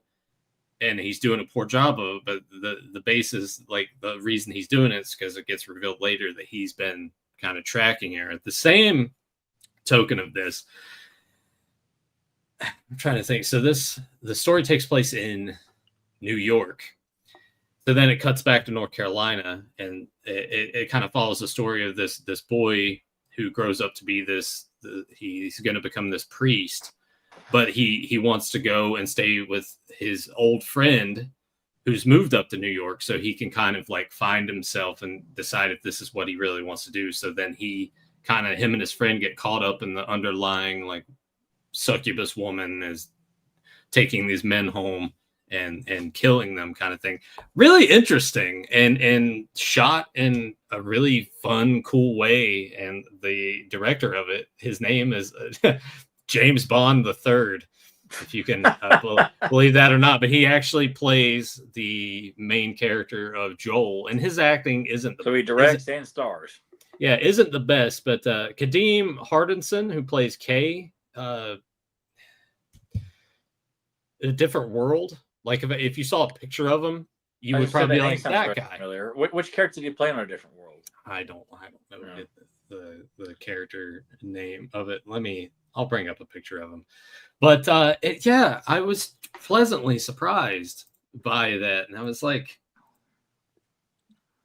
and he's doing a poor job of it. But the basis, like the reason he's doing it is because it gets revealed later that he's been kind of tracking her. At the same token of this, I'm trying to think. So the story takes place in New York. So then it cuts back to North Carolina, and it kind of follows the story of this boy who grows up to be he's going to become this priest, but he wants to go and stay with his old friend who's moved up to New York so he can kind of like find himself and decide if this is what he really wants to do. So then him and his friend get caught up in the underlying like succubus woman is taking these men home and killing them kind of thing. Really interesting and shot in a really fun, cool way. And the director of it, his name is James Bond III, if you can believe that or not. But he actually plays the main character of Joel, and his acting isn't so he directs and stars. Yeah, isn't the best. But Kadeem Hardison, who plays Kay, A Different World. Like if you saw a picture of him, you would probably be like that guy. Earlier. Which character did he play in A Different World? I don't know the character name of it. I'll bring up a picture of him. But I was pleasantly surprised by that, and I was like,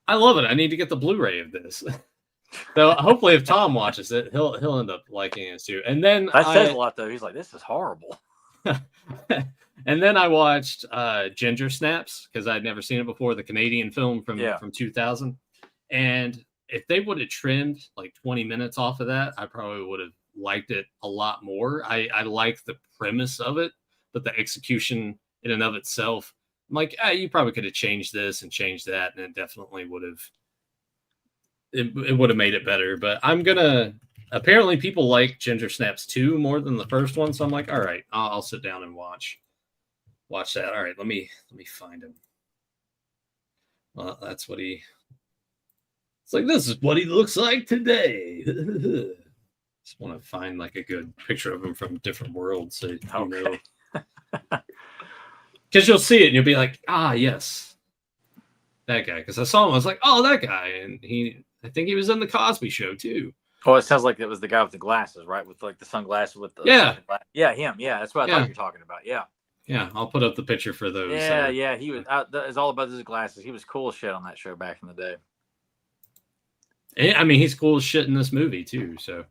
I love it. I need to get the Blu-ray of this. So hopefully, if Tom watches it, he'll end up liking it too. And then that says a lot, though. He's like, this is horrible. And then I watched Ginger Snaps because I'd never seen it before, the Canadian film from 2000. And if they would have trimmed like 20 minutes off of that, I probably would have liked it a lot more. I like the premise of it, but the execution in and of itself, I'm like, you probably could have changed this and changed that, and it definitely would have. It would have made it better. But apparently people like Ginger Snaps 2 more than the first one, so I'm like, all right, I'll sit down and watch that. All right, let me find him. Well, that's what it's like, this is what he looks like today. Just want to find like a good picture of him from different worlds, so you know. Because you'll see it and you'll be like, yes, that guy. Because I saw him, I was like, oh, that guy. And I think he was in the Cosby Show too. Oh, it sounds like it was the guy with the glasses, right? With like the sunglasses with the him. Yeah, that's what I thought you were talking about. Yeah, I'll put up the picture for those. Yeah. He was. It's all about his glasses. He was cool as shit on that show back in the day. I mean, he's cool as shit in this movie too. So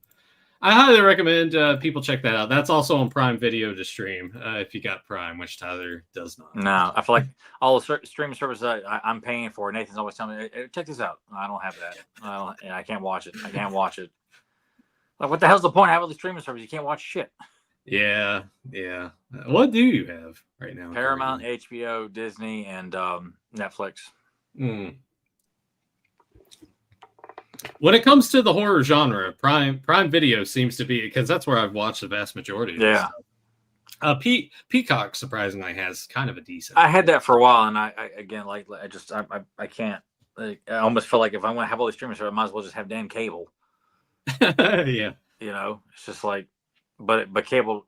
I highly recommend people check that out. That's also on Prime Video to stream if you got Prime, which Tyler does not. No, I feel like all the streaming services I'm paying for, Nathan's always telling me, hey, check this out. I don't have that. I can't watch it. Like, what the hell's the point of having the streaming service? You can't watch shit. Yeah. What do you have right now? Paramount, HBO, Disney, and Netflix. When it comes to the horror genre, Prime Video seems to be, because that's where I've watched the vast majority of it. Yeah. Peacock surprisingly has kind of a decent. I had that for a while, and I can't. I almost feel like if I want to have all these streaming services, I might as well just have damn cable. Yeah. You know, it's just like, but cable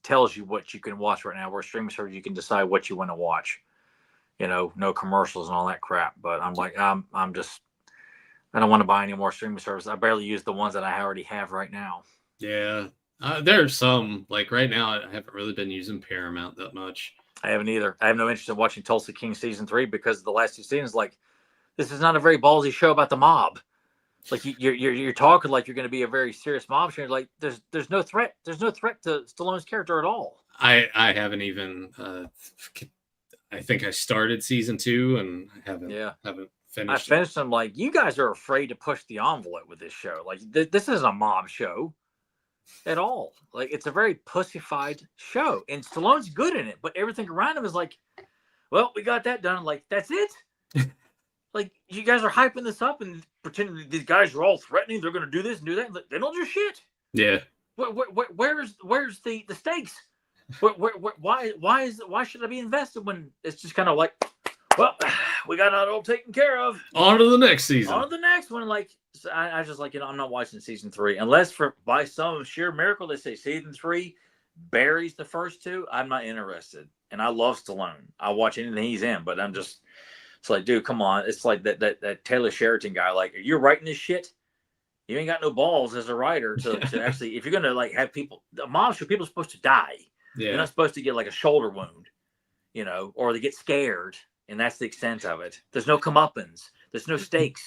tells you what you can watch right now. Where streaming service, you can decide what you want to watch. You know, no commercials and all that crap. But I'm like, I don't want to buy any more streaming services. I barely use the ones that I already have right now. Yeah. There are some, like right now, I haven't really been using Paramount that much. I haven't either. I have no interest in watching Tulsa King season 3 because the last 2 seasons, like, this is not a very ballsy show about the mob. Like you're talking like you're going to be a very serious mob show. Like there's no threat. There's no threat to Stallone's character at all. I haven't even. I think I started season 2 and haven't finished. I finished them. Like, you guys are afraid to push the envelope with this show. Like this isn't a mob show at all. Like, it's a very pussified show, and Stallone's good in it, but everything around him is like, well, we got that done. Like, that's it. Like, you guys are hyping this up and pretending that these guys are all threatening. They're going to do this and do that. They don't do shit. Yeah. Where's the stakes? Why should I be invested when it's just kind of like, well, we got it all taken care of. On to the next season. On to the next one. Like, so I just like, I'm not watching season 3 unless by some sheer miracle they say season 3 buries the first 2. I'm not interested. And I love Stallone. I'll watch anything he's in, but it's like, dude, come on. It's like that Taylor Sheridan guy. Like, you're writing this shit. You ain't got no balls as a writer to actually, if you're going to like have people, a mob show, people are supposed to die. They're Yeah. not supposed to get like a shoulder wound, or they get scared, and that's the extent of it. There's no comeuppance. There's no stakes.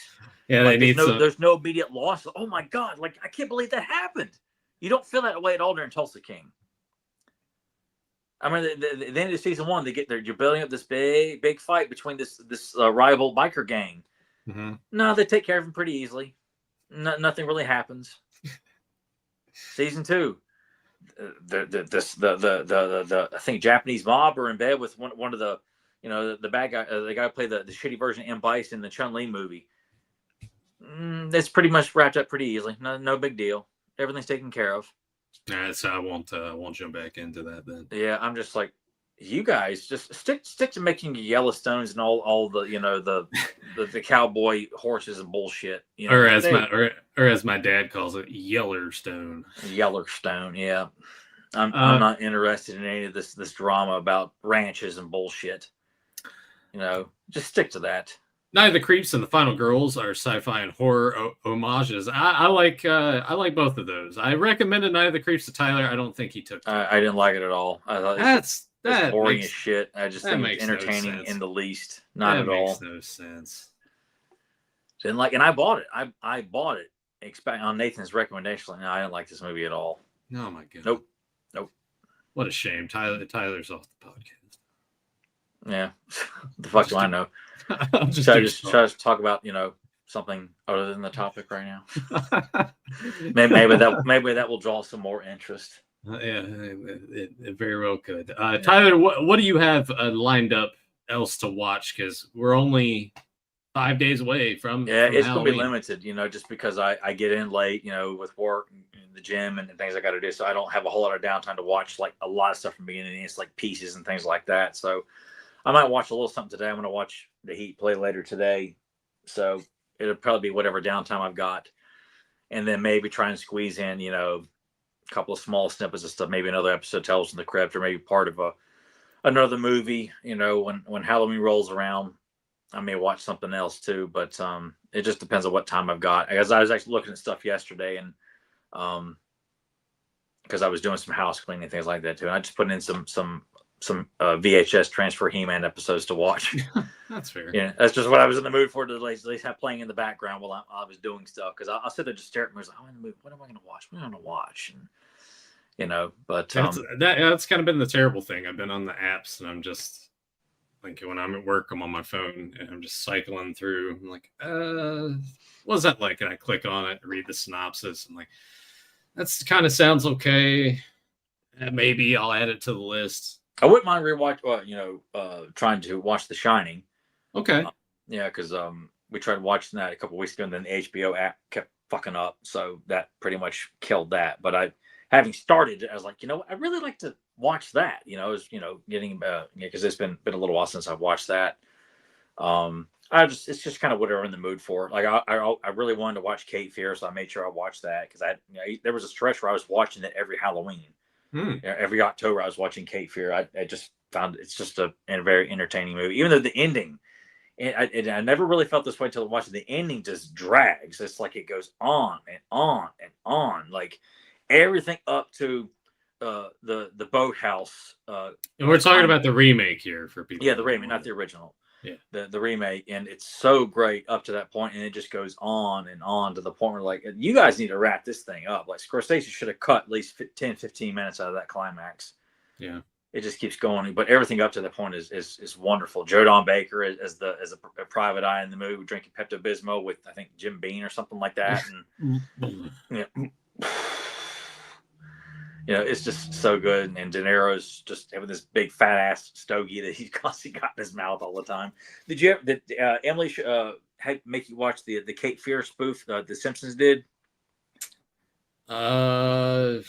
Yeah, Like they need some. there's no immediate loss. Oh my God! Like I can't believe that happened. You don't feel that way at all during Tulsa King. I mean, the end of season 1, you're building up this big fight between this rival biker gang. Mm-hmm. No, they take care of him pretty easily. Nothing really happens. Season 2, the I think Japanese mob are in bed with one of the the bad guy, the guy who played the shitty version of M. Bison in the Chun-Li movie. That's pretty much wrapped up pretty easily. No big deal. Everything's taken care of. All right, so I won't jump back into that then. Yeah, I'm just like, you guys just stick to making Yellowstones and all the the cowboy horses and bullshit. Or as my dad calls it, Yellowstone. Yellowstone, yeah. I'm not interested in any of this drama about ranches and bullshit. Just stick to that. Night of the Creeps and The Final Girls are sci-fi and horror homages. I like both of those. I recommended Night of the Creeps to Tyler. I don't think he took. I didn't like it at all. I thought that's boring as shit. I just think it's entertaining in the least. Not at all. Makes no sense. Didn't like, and I bought it. I bought it on Nathan's recommendation. No, I didn't like this movie at all. Oh my God. Nope. What a shame. Tyler's off the podcast. Yeah. The fuck do I know? Should I just talk about something other than the topic right now? maybe that will draw some more interest. Yeah, it very well could. Tyler, what do you have lined up else to watch? Because we're only 5 days away from it's Halloween. Gonna be limited, just because I get in late, with work and the gym and things I got to do, so I don't have a whole lot of downtime to watch like a lot of stuff from beginning. It's like pieces and things like that. So I might watch a little something today. I'm going to watch the Heat play later today, so it'll probably be whatever downtime I've got, and then maybe try and squeeze in, a couple of small snippets of stuff, maybe another episode of Tales from the Crypt, or maybe part of another movie. When Halloween rolls around, I may watch something else too, but it just depends on what time I've got. As I was actually looking at stuff yesterday, and because I was doing some house cleaning and things like that too, and I just put in some VHS transfer He-Man episodes to watch. That's fair. Yeah, that's just what I was in the mood for, to at least have playing in the background while I was doing stuff. Because I'll sit there just stare at me, like, I'm in the mood. What am I going to watch? What am I going to watch? And, but that's kind of been the terrible thing. I've been on the apps, and I'm just like, when I'm at work, I'm on my phone, and I'm just cycling through. I'm like, what's that like? And I click on it, read the synopsis, and like, that's kind of sounds okay. Maybe I'll add it to the list. I wouldn't mind trying to watch The Shining. Okay. Yeah, because we tried watching that a couple weeks ago, and then the HBO app kept fucking up, so that pretty much killed that. But having started, I was like, I'd really like to watch that. Getting because it's been a little while since I've watched that. It's just kind of whatever I'm in the mood for. Like I really wanted to watch Cape Fear, so I made sure I watched that, because there was a stretch where I was watching it every Halloween. Every October I was watching Cape Fear. I just found it's just a very entertaining movie, even though the ending, and I never really felt this way until watching the ending, just drags. It's like it goes on and on and on, like everything up to the boathouse. And we're talking about the remake here for people. Yeah, the remake, not the original. Yeah, the remake, and it's so great up to that point, and it just goes on and on to the point where, like, you guys need to wrap this thing up. Like, Scorsese should have cut at least 10-15 minutes out of that climax. Yeah, it just keeps going, but everything up to that point is wonderful. Joe Don Baker as a private eye in the movie, drinking Pepto-Bismol with, I think, Jim Beam or something like that, and it's just so good. And De Niro's just having this big fat ass stogie that he's constantly got in his mouth all the time. Did Emily make you watch the Cape Fear spoof the Simpsons did? I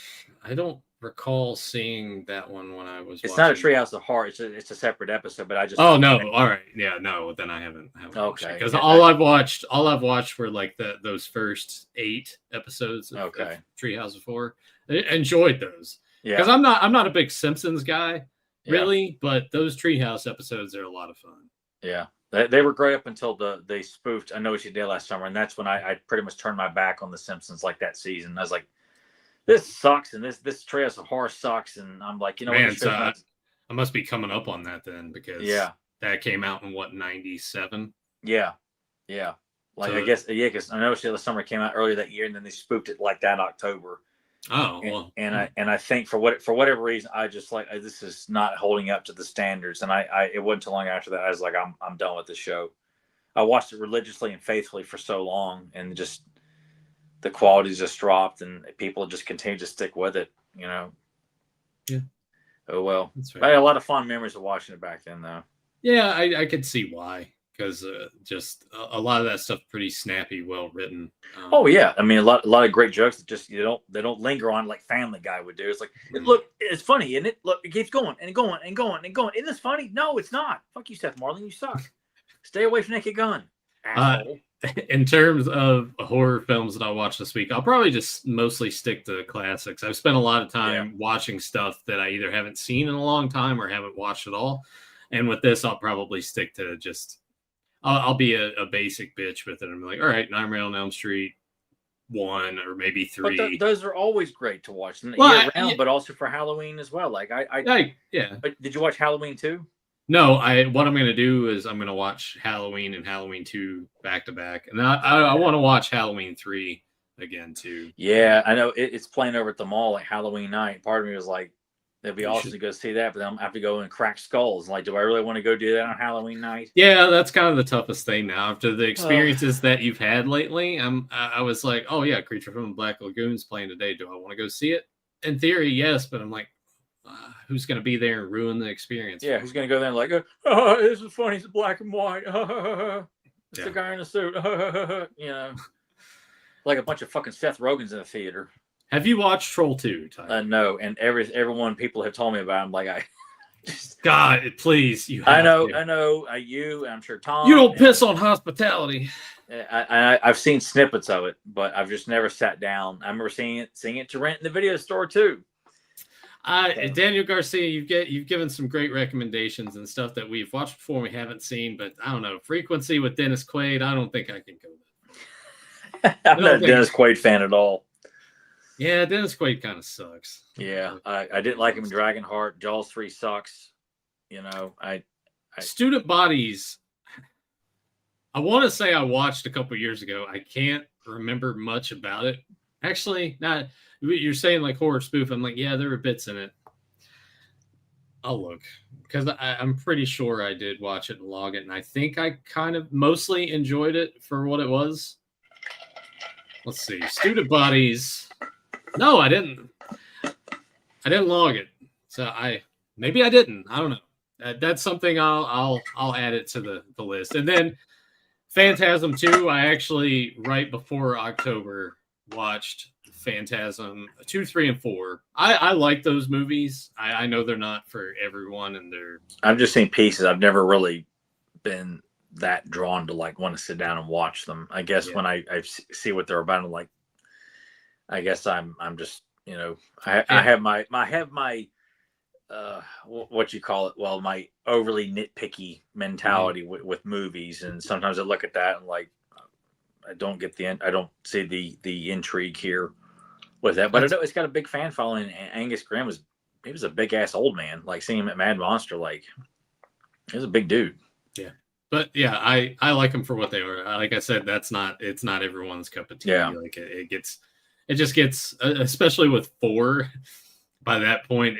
don't recall seeing that one when I was. It's not a Treehouse of Horror. It's a separate episode. But I just. Oh no! All right, yeah, no. Then I haven't okay. Because all I've watched were like those first 8 episodes of Treehouse of Horror. I enjoyed those. Yeah. Because I'm not a big Simpsons guy, really, but those Treehouse episodes are a lot of fun. Yeah. They were great up until they spoofed I Know What You Did Last Summer, and that's when I pretty much turned my back on the Simpsons like that season. I was like, this sucks, and this Trails of Horror sucks, and I'm like, you know, Man, what, so I must be coming up on that then, because that came out in what, 97? Yeah. Like, So, I guess, yeah, because I know the summer came out earlier that year, and then they spooked it like that in October. Oh, and, well, and I think for whatever reason, I just like, this is not holding up to the standards, and it wasn't too long after that I was like, I'm done with the show. I watched it religiously and faithfully for so long, and just the quality just dropped, and people just continue to stick with it. You know. Yeah. Oh well. That's right. I had a lot of fond memories of watching it back then, though. Yeah, I could see why, because just a lot of that stuff pretty snappy, well written. Oh yeah, I mean a lot of great jokes that just they don't linger on like Family Guy would do. It's like, look, it's funny, and it keeps going and going and going and going. Isn't this funny? No, it's not. Fuck you, Seth Marlin. You suck. Stay away from Naked Gun, asshole. In terms of horror films that I watched this week, I'll probably just mostly stick to classics. I've spent a lot of time watching stuff that I either haven't seen in a long time or haven't watched at all. And with this, I'll probably stick to just, I'll be a basic bitch with it. I'm like, all right, Nightmare on Elm Street 1 or maybe 3. But those are always great to watch year round, but also for Halloween as well. Like yeah. Did you watch Halloween 2? No, what I'm going to do is I'm going to watch Halloween and Halloween 2 back to back. And I want to watch Halloween 3 again too. Yeah, I know it's playing over at the mall like Halloween night. Part of me was like, it'd be awesome to go see that, but then I have to go and crack skulls. Like, do I really want to go do that on Halloween night? Yeah, that's kind of the toughest thing now. After the experiences that you've had lately, I was like, oh yeah, Creature from the Black Lagoon's playing today. Do I want to go see it? In theory, yes, but I'm like, who's going to be there and ruin the experience? Yeah, who's going to go there and like, oh, this is funny. It's black and white. It's the guy in a suit. You know, like a bunch of fucking Seth Rogans in the theater. Have you watched Troll 2, Tyler? No, and everyone people have told me about him. Like, God, please, you. I know. You, I'm sure Tom. You don't piss on hospitality. I've seen snippets of it, but I've just never sat down. I remember seeing it to rent in the video store too. Daniel Garcia, you've given some great recommendations and stuff that we've watched before we haven't seen, but I don't know. Frequency with Dennis Quaid, I don't think I can go there. I'm not a Dennis Quaid fan at all. Yeah, Dennis Quaid kind of sucks. Yeah, I didn't like him in Dragonheart. Jaws 3 sucks. You know, Student Bodies, I want to say I watched a couple years ago. I can't remember much about it. Actually, not. You're saying like horror spoof. I'm like, yeah, there were bits in it. I'll look, because I'm pretty sure I did watch it and log it, and I think I kind of mostly enjoyed it for what it was. Let's see, Student Bodies. No, I didn't. I didn't log it, so maybe I didn't. I don't know. That's something I'll add it to the list, and then Phantasm 2. I actually right before October watched Phantasm 2, 3, and 4. I like those movies. I know they're not for everyone, and I've just seen pieces. I've never really been that drawn to like want to sit down and watch them. I guess when I see what they're about, I'm like, I guess I'm just, you know, I have my what you call it? Well, my overly nitpicky mentality with movies, and sometimes I look at that and like, I don't get I don't see the intrigue here with that. But it's got a big fan following. And Angus Grimm was a big ass old man. Like seeing him at Mad Monster, like he was a big dude. Yeah, but yeah, I like them for what they were. Like I said, it's not everyone's cup of tea. Yeah. Like it just gets, especially with 4. By that point,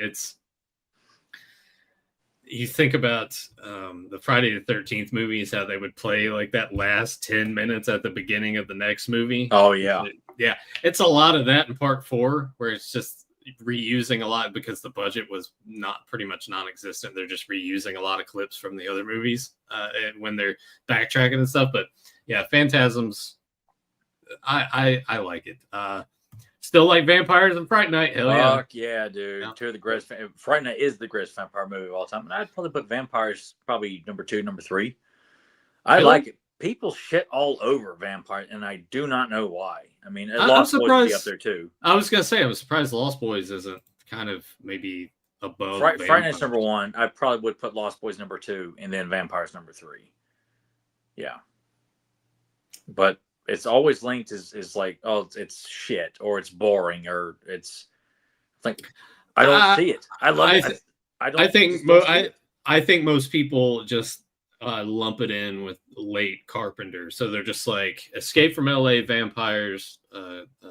you think about the Friday the 13th movies, how they would play like that last 10 minutes at the beginning of the next movie. Oh yeah. Yeah. It's a lot of that in part 4, where it's just reusing a lot because the budget was pretty much non-existent. They're just reusing a lot of clips from the other movies when they're backtracking and stuff. But yeah, Phantasms, I like it. Still like Vampires and Fright Night. Hell yeah. Fuck yeah, dude. Yeah. Two of the greatest. Fright Night is the greatest vampire movie of all time. And I'd probably put Vampires probably number 2, number 3. I like it. People shit all over Vampire, and I do not know why. I mean, Lost Boys would be up there too. I was going to say, I was surprised Lost Boys isn't kind of maybe above. Fright Night's number 1. I probably would put Lost Boys number 2, and then Vampires number 3. Yeah. But it's always linked is like, oh, it's shit or it's boring or it's like I don't see it. I love it. I don't. I think most people just lump it in with late Carpenter, so they're just like Escape from L.A., Vampires,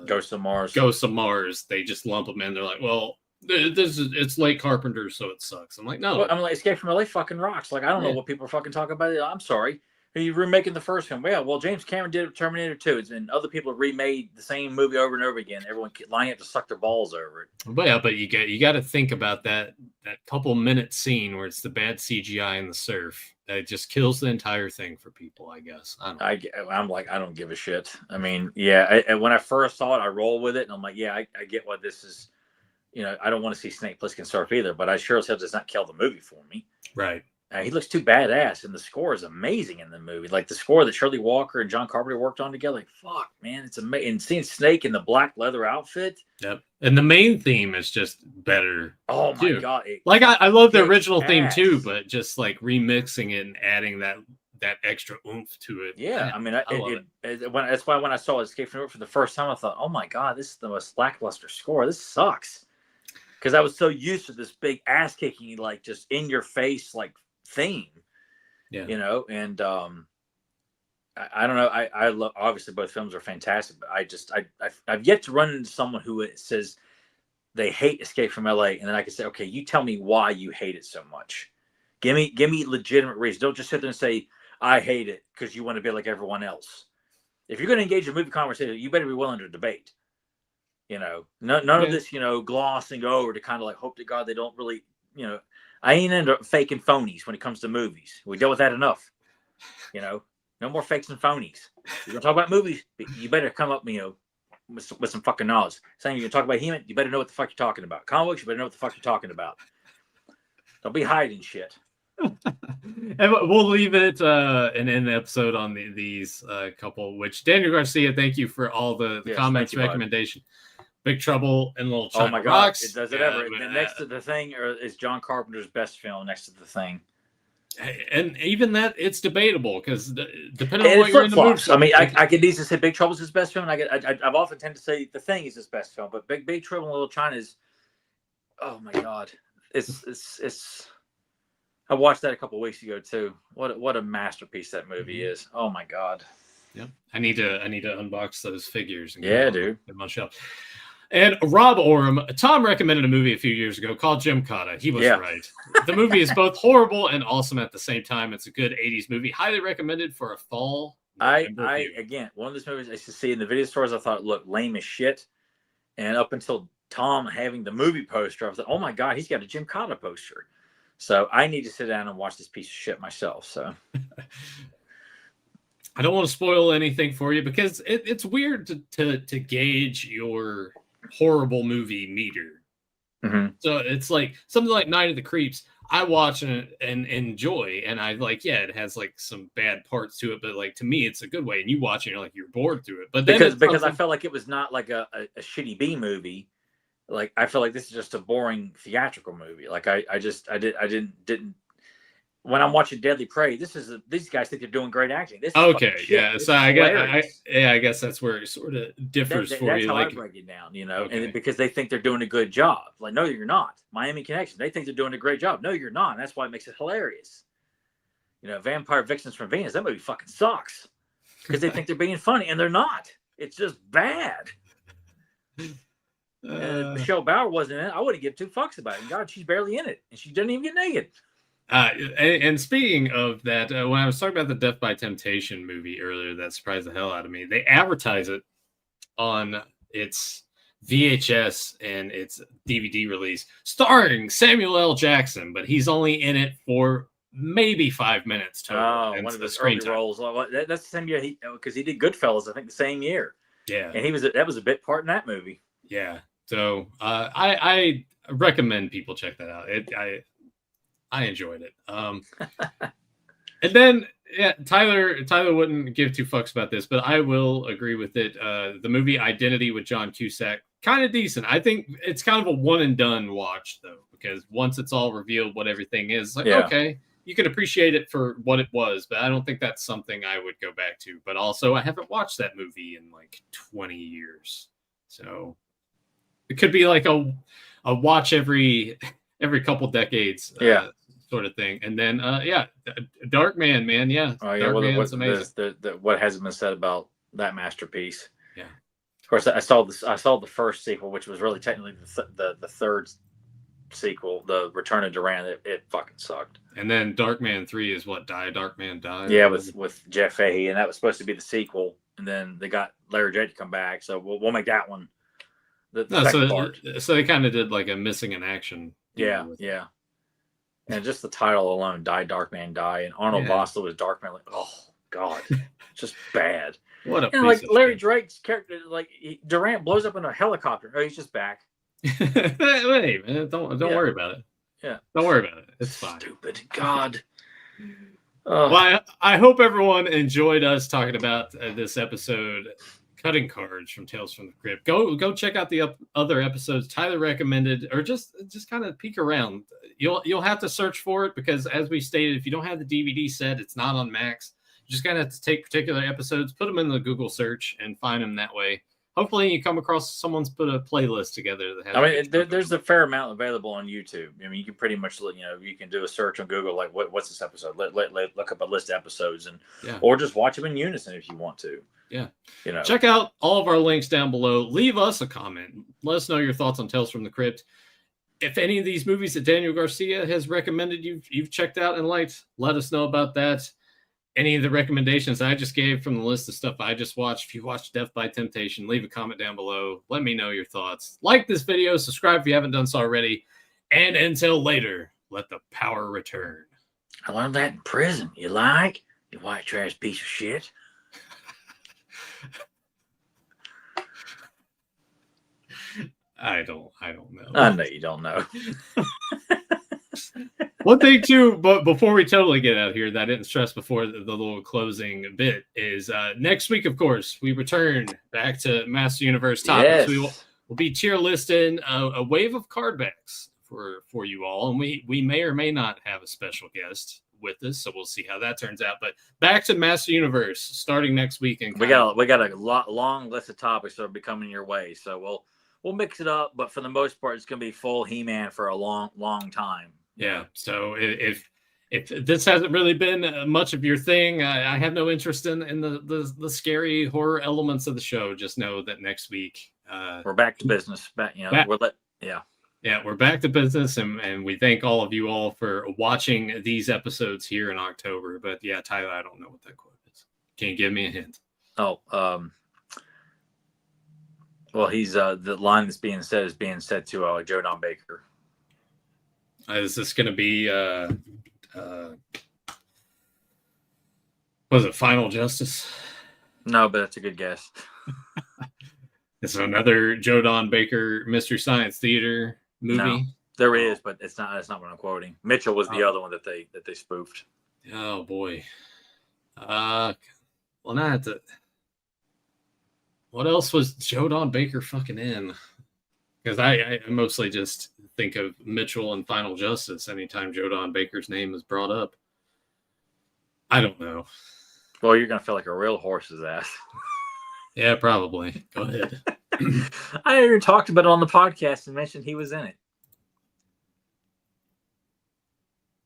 Ghosts of Mars. Ghosts of Mars. They just lump them in. They're like, well, it's late Carpenter, so it sucks. I'm like, no. Well, I'm like, Escape from L.A. fucking rocks. Like, I don't know what people are fucking talking about. I'm sorry. You're remaking the first film. Yeah, well, James Cameron did Terminator 2, and other people have remade the same movie over and over again. Everyone lining up to suck their balls over it. But yeah, but you got to think about that couple minute scene where it's the bad CGI in the surf. That just kills the entire thing for people, I guess. I'm like, I don't give a shit. I mean, yeah, when I first saw it, I roll with it, and I'm like, yeah, I get what this is. You know, I don't want to see Snake Plissken surf either, but I sure as hell does not kill the movie for me. Right. He looks too badass, and the score is amazing in the movie. Like the score that Shirley Walker and John Carpenter worked on together. Like, fuck, man, it's amazing. And seeing Snake in the black leather outfit. Yep. And the main theme is just better. Oh my god! Like I love the original theme too, but just like remixing it and adding that extra oomph to it. Yeah, I mean, that's why when I saw Escape from New York for the first time, I thought, oh my god, this is the most lackluster score. This sucks. Because I was so used to this big ass kicking, like just in your face, like theme, you know, and I don't know. I love, obviously both films are fantastic, but I've yet to run into someone who says they hate Escape from LA, and then I can say, okay, you tell me why you hate it so much. Give me legitimate reasons. Don't just sit there and say I hate it because you want to be like everyone else. If you're going to engage in a movie conversation, you better be willing to debate. You know, none of this, you know, glossing over to kind of like hope to God they don't really, you know, I ain't into faking phonies when it comes to movies. We dealt with that enough. You know, no more fakes and phonies. You're going to talk about movies, you better come up, you know, with some fucking knowledge. Saying you're going to talk about He-Man, you better know what the fuck you're talking about. Comic books, you better know what the fuck you're talking about. Don't be hiding shit. And we'll leave it and end the episode on these couple, which Daniel Garcia, thank you for all the comments, recommendation. Big Trouble in Little China. Oh my god, Rocks. it does it ever. Next to The Thing is John Carpenter's best film. Next to The Thing, and even that it's debatable because depending on what you're in the mood. I mean, I could easily say Big Trouble is his best film. I've often tend to say The Thing is his best film, but Big Trouble in Little China is. Oh my god, it's. I watched that a couple of weeks ago too. What a masterpiece that movie is. Oh my god. Yeah, I need to unbox those figures. And dude. Get my shelf. And Rob Oram, Tom recommended a movie a few years ago called Gymkhana. He was right. The movie is both horrible and awesome at the same time. It's a good 80s movie. Highly recommended for a fall. Again, one of those movies I used to see in the video stores, I thought, look, lame as shit. And up until Tom having the movie poster, I was like, oh my God, he's got a Gymkhana poster. So I need to sit down and watch this piece of shit myself. So I don't want to spoil anything for you because it's weird to gauge your horrible movie meter. Mm-hmm. So it's like something like Night of the Creeps. I watch and enjoy, and I like, it has like some bad parts to it, but like to me, it's a good way. And you watch it, and you're like, you're bored through it. But then because I felt like it was not like a shitty B movie. Like I feel like this is just a boring theatrical movie. Like I didn't. When I'm watching Deadly Prey, these guys think they're doing great acting. This so I guess that's where it sort of differs for that's you. How like I break it down, and because they think they're doing a good job. Like, no, you're not. Miami Connection, they think they're doing a great job. No, you're not. And that's why it makes it hilarious. Vampire Vixens from Venus, that movie fucking sucks because they think they're being funny and they're not. It's just bad. Michelle Bauer wasn't in it. I wouldn't give two fucks about it. And God, she's barely in it, and she didn't even get naked. And speaking of that, when I was talking about the Death by Temptation movie earlier, that surprised the hell out of me. They advertise it on its VHS and its DVD release, starring Samuel L. Jackson, but he's only in it for maybe 5 minutes total. Oh, one of the screen roles. That's the same year because he did Goodfellas, I think, the same year. Yeah, and that was a bit part in that movie. Yeah, so I recommend people check that out. I enjoyed it. And then Tyler wouldn't give two fucks about this, but I will agree with it. The movie Identity with John Cusack, kind of decent. I think it's kind of a one and done watch though, because once it's all revealed what everything is, okay, you can appreciate it for what it was, but I don't think that's something I would go back to. But also, I haven't watched that movie in like 20 years, so it could be like a watch every couple decades, sort of thing. And then, Dark Man, man, yeah, Oh yeah, Dark well, Man's amazing. what hasn't been said about that masterpiece? Yeah. Of course, I saw the first sequel, which was really technically the third sequel, The Return of Duran. It fucking sucked. And then Darkman 3 is what, Darkman Die? Yeah, with Jeff Fahey, and that was supposed to be the sequel, and then they got Larry Jade to come back, so we'll make that one the second part. So they kind of did like a missing in action. Yeah. And just the title alone, Darkman Die, and Arnold Vosloo was Darkman. Like, oh god, just bad. What a and like Larry Drake's character, like Durant blows up in a helicopter. Oh, he's just back. Hey man, don't worry about it. Yeah, don't worry about it. It's fine. Stupid God. Well, I hope everyone enjoyed us talking about this episode, cutting cards from Tales from the Crypt. Go check out the other episodes Tyler recommended, or just kind of peek around. You'll have to search for it because, as we stated, if you don't have the DVD set, it's not on Max. You just gotta have to take particular episodes, put them in the Google search, and find them that way. Hopefully, you come across some's put a playlist together that has. There's a fair amount available on YouTube. I mean, you can pretty much you can do a search on Google like what's this episode? Look up a list of episodes or just watch them in unison if you want to. Yeah, check out all of our links down below. Leave us a comment. Let us know your thoughts on Tales from the Crypt. If any of these movies that Daniel Garcia has recommended you've checked out and liked, let us know about that. Any of the recommendations I just gave from the list of stuff I just watched. If you watched Death by Temptation, leave a comment down below. Let me know your thoughts. Like this video, subscribe if you haven't done so already. And until later, let the power return. I learned that in prison. You like? You white trash piece of shit. I don't know. I know you don't know. One thing too, but before we totally get out here, that I didn't stress before the little closing bit is next week, of course, we return back to Master Universe topics. Yes. We'll be tier listing a wave of card backs for you all, and we may or may not have a special guest with us, so we'll see how that turns out. But back to Master Universe starting next week, and we got a long list of topics that will be coming your way, so we'll mix it up, but for the most part, it's going to be full He-Man for a long time. Yeah. So if this hasn't really been much of your thing, I have no interest in the scary horror elements of the show. Just know that next week we're back to business. We're back to business, and we thank all of you all for watching these episodes here in October. But yeah, Tyler, I don't know what that quote is. Can you give me a hint? Well, he's the line that's being said is being said to Joe Don Baker. Is this going to be was it Final Justice? No, but that's a good guess. It's another Joe Don Baker Mystery Science Theater movie. No, there is, but that's not what I'm quoting. Mitchell was the other one that they spoofed. Oh boy. Well, not that. What else was Joe Don Baker fucking in? Because I mostly just think of Mitchell and Final Justice anytime Joe Don Baker's name is brought up. I don't know. Well, you're going to feel like a real horse's ass. Yeah, probably. Go ahead. I even talked about it on the podcast and mentioned he was in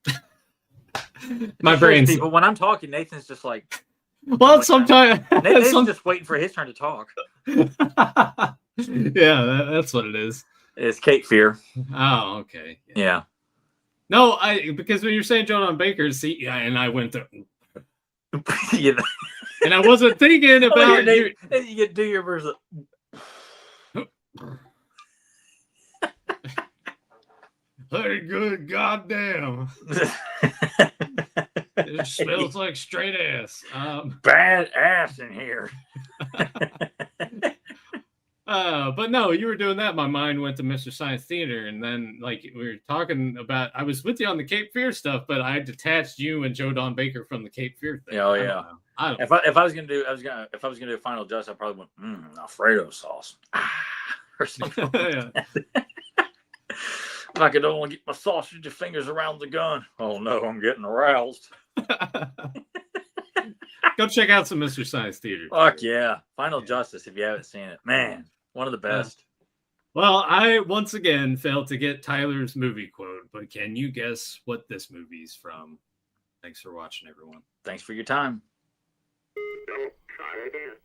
it. My brain's... People, when I'm talking, Nathan's just like... Well, sometimes... Nathan's just waiting for his turn to talk. Yeah, that's what it is. It's Cape Fear. Oh, okay. Yeah. No, because when you're saying Joe Don Baker, see, and I went to... And I wasn't thinking about... You get do your verse. Hey, good goddamn. It smells like straight ass. Bad ass in here. But no, you were doing that. My mind went to Mr. Science Theater, and then like we were talking about, I was with you on the Cape Fear stuff, but I detached you and Joe Don Baker from the Cape Fear thing. Oh yeah. If I was gonna do Final Justice, I probably went Alfredo sauce or something. Yeah. I could only get my sausage fingers around the gun. Oh no, I'm getting aroused. Go check out some Mr. Science Theater. Fuck yeah. Final Justice, if you haven't seen it. Man, one of the best. Well, I once again failed to get Tyler's movie quote, but can you guess what this movie's from? Thanks for watching, everyone. Thanks for your time. Don't try again.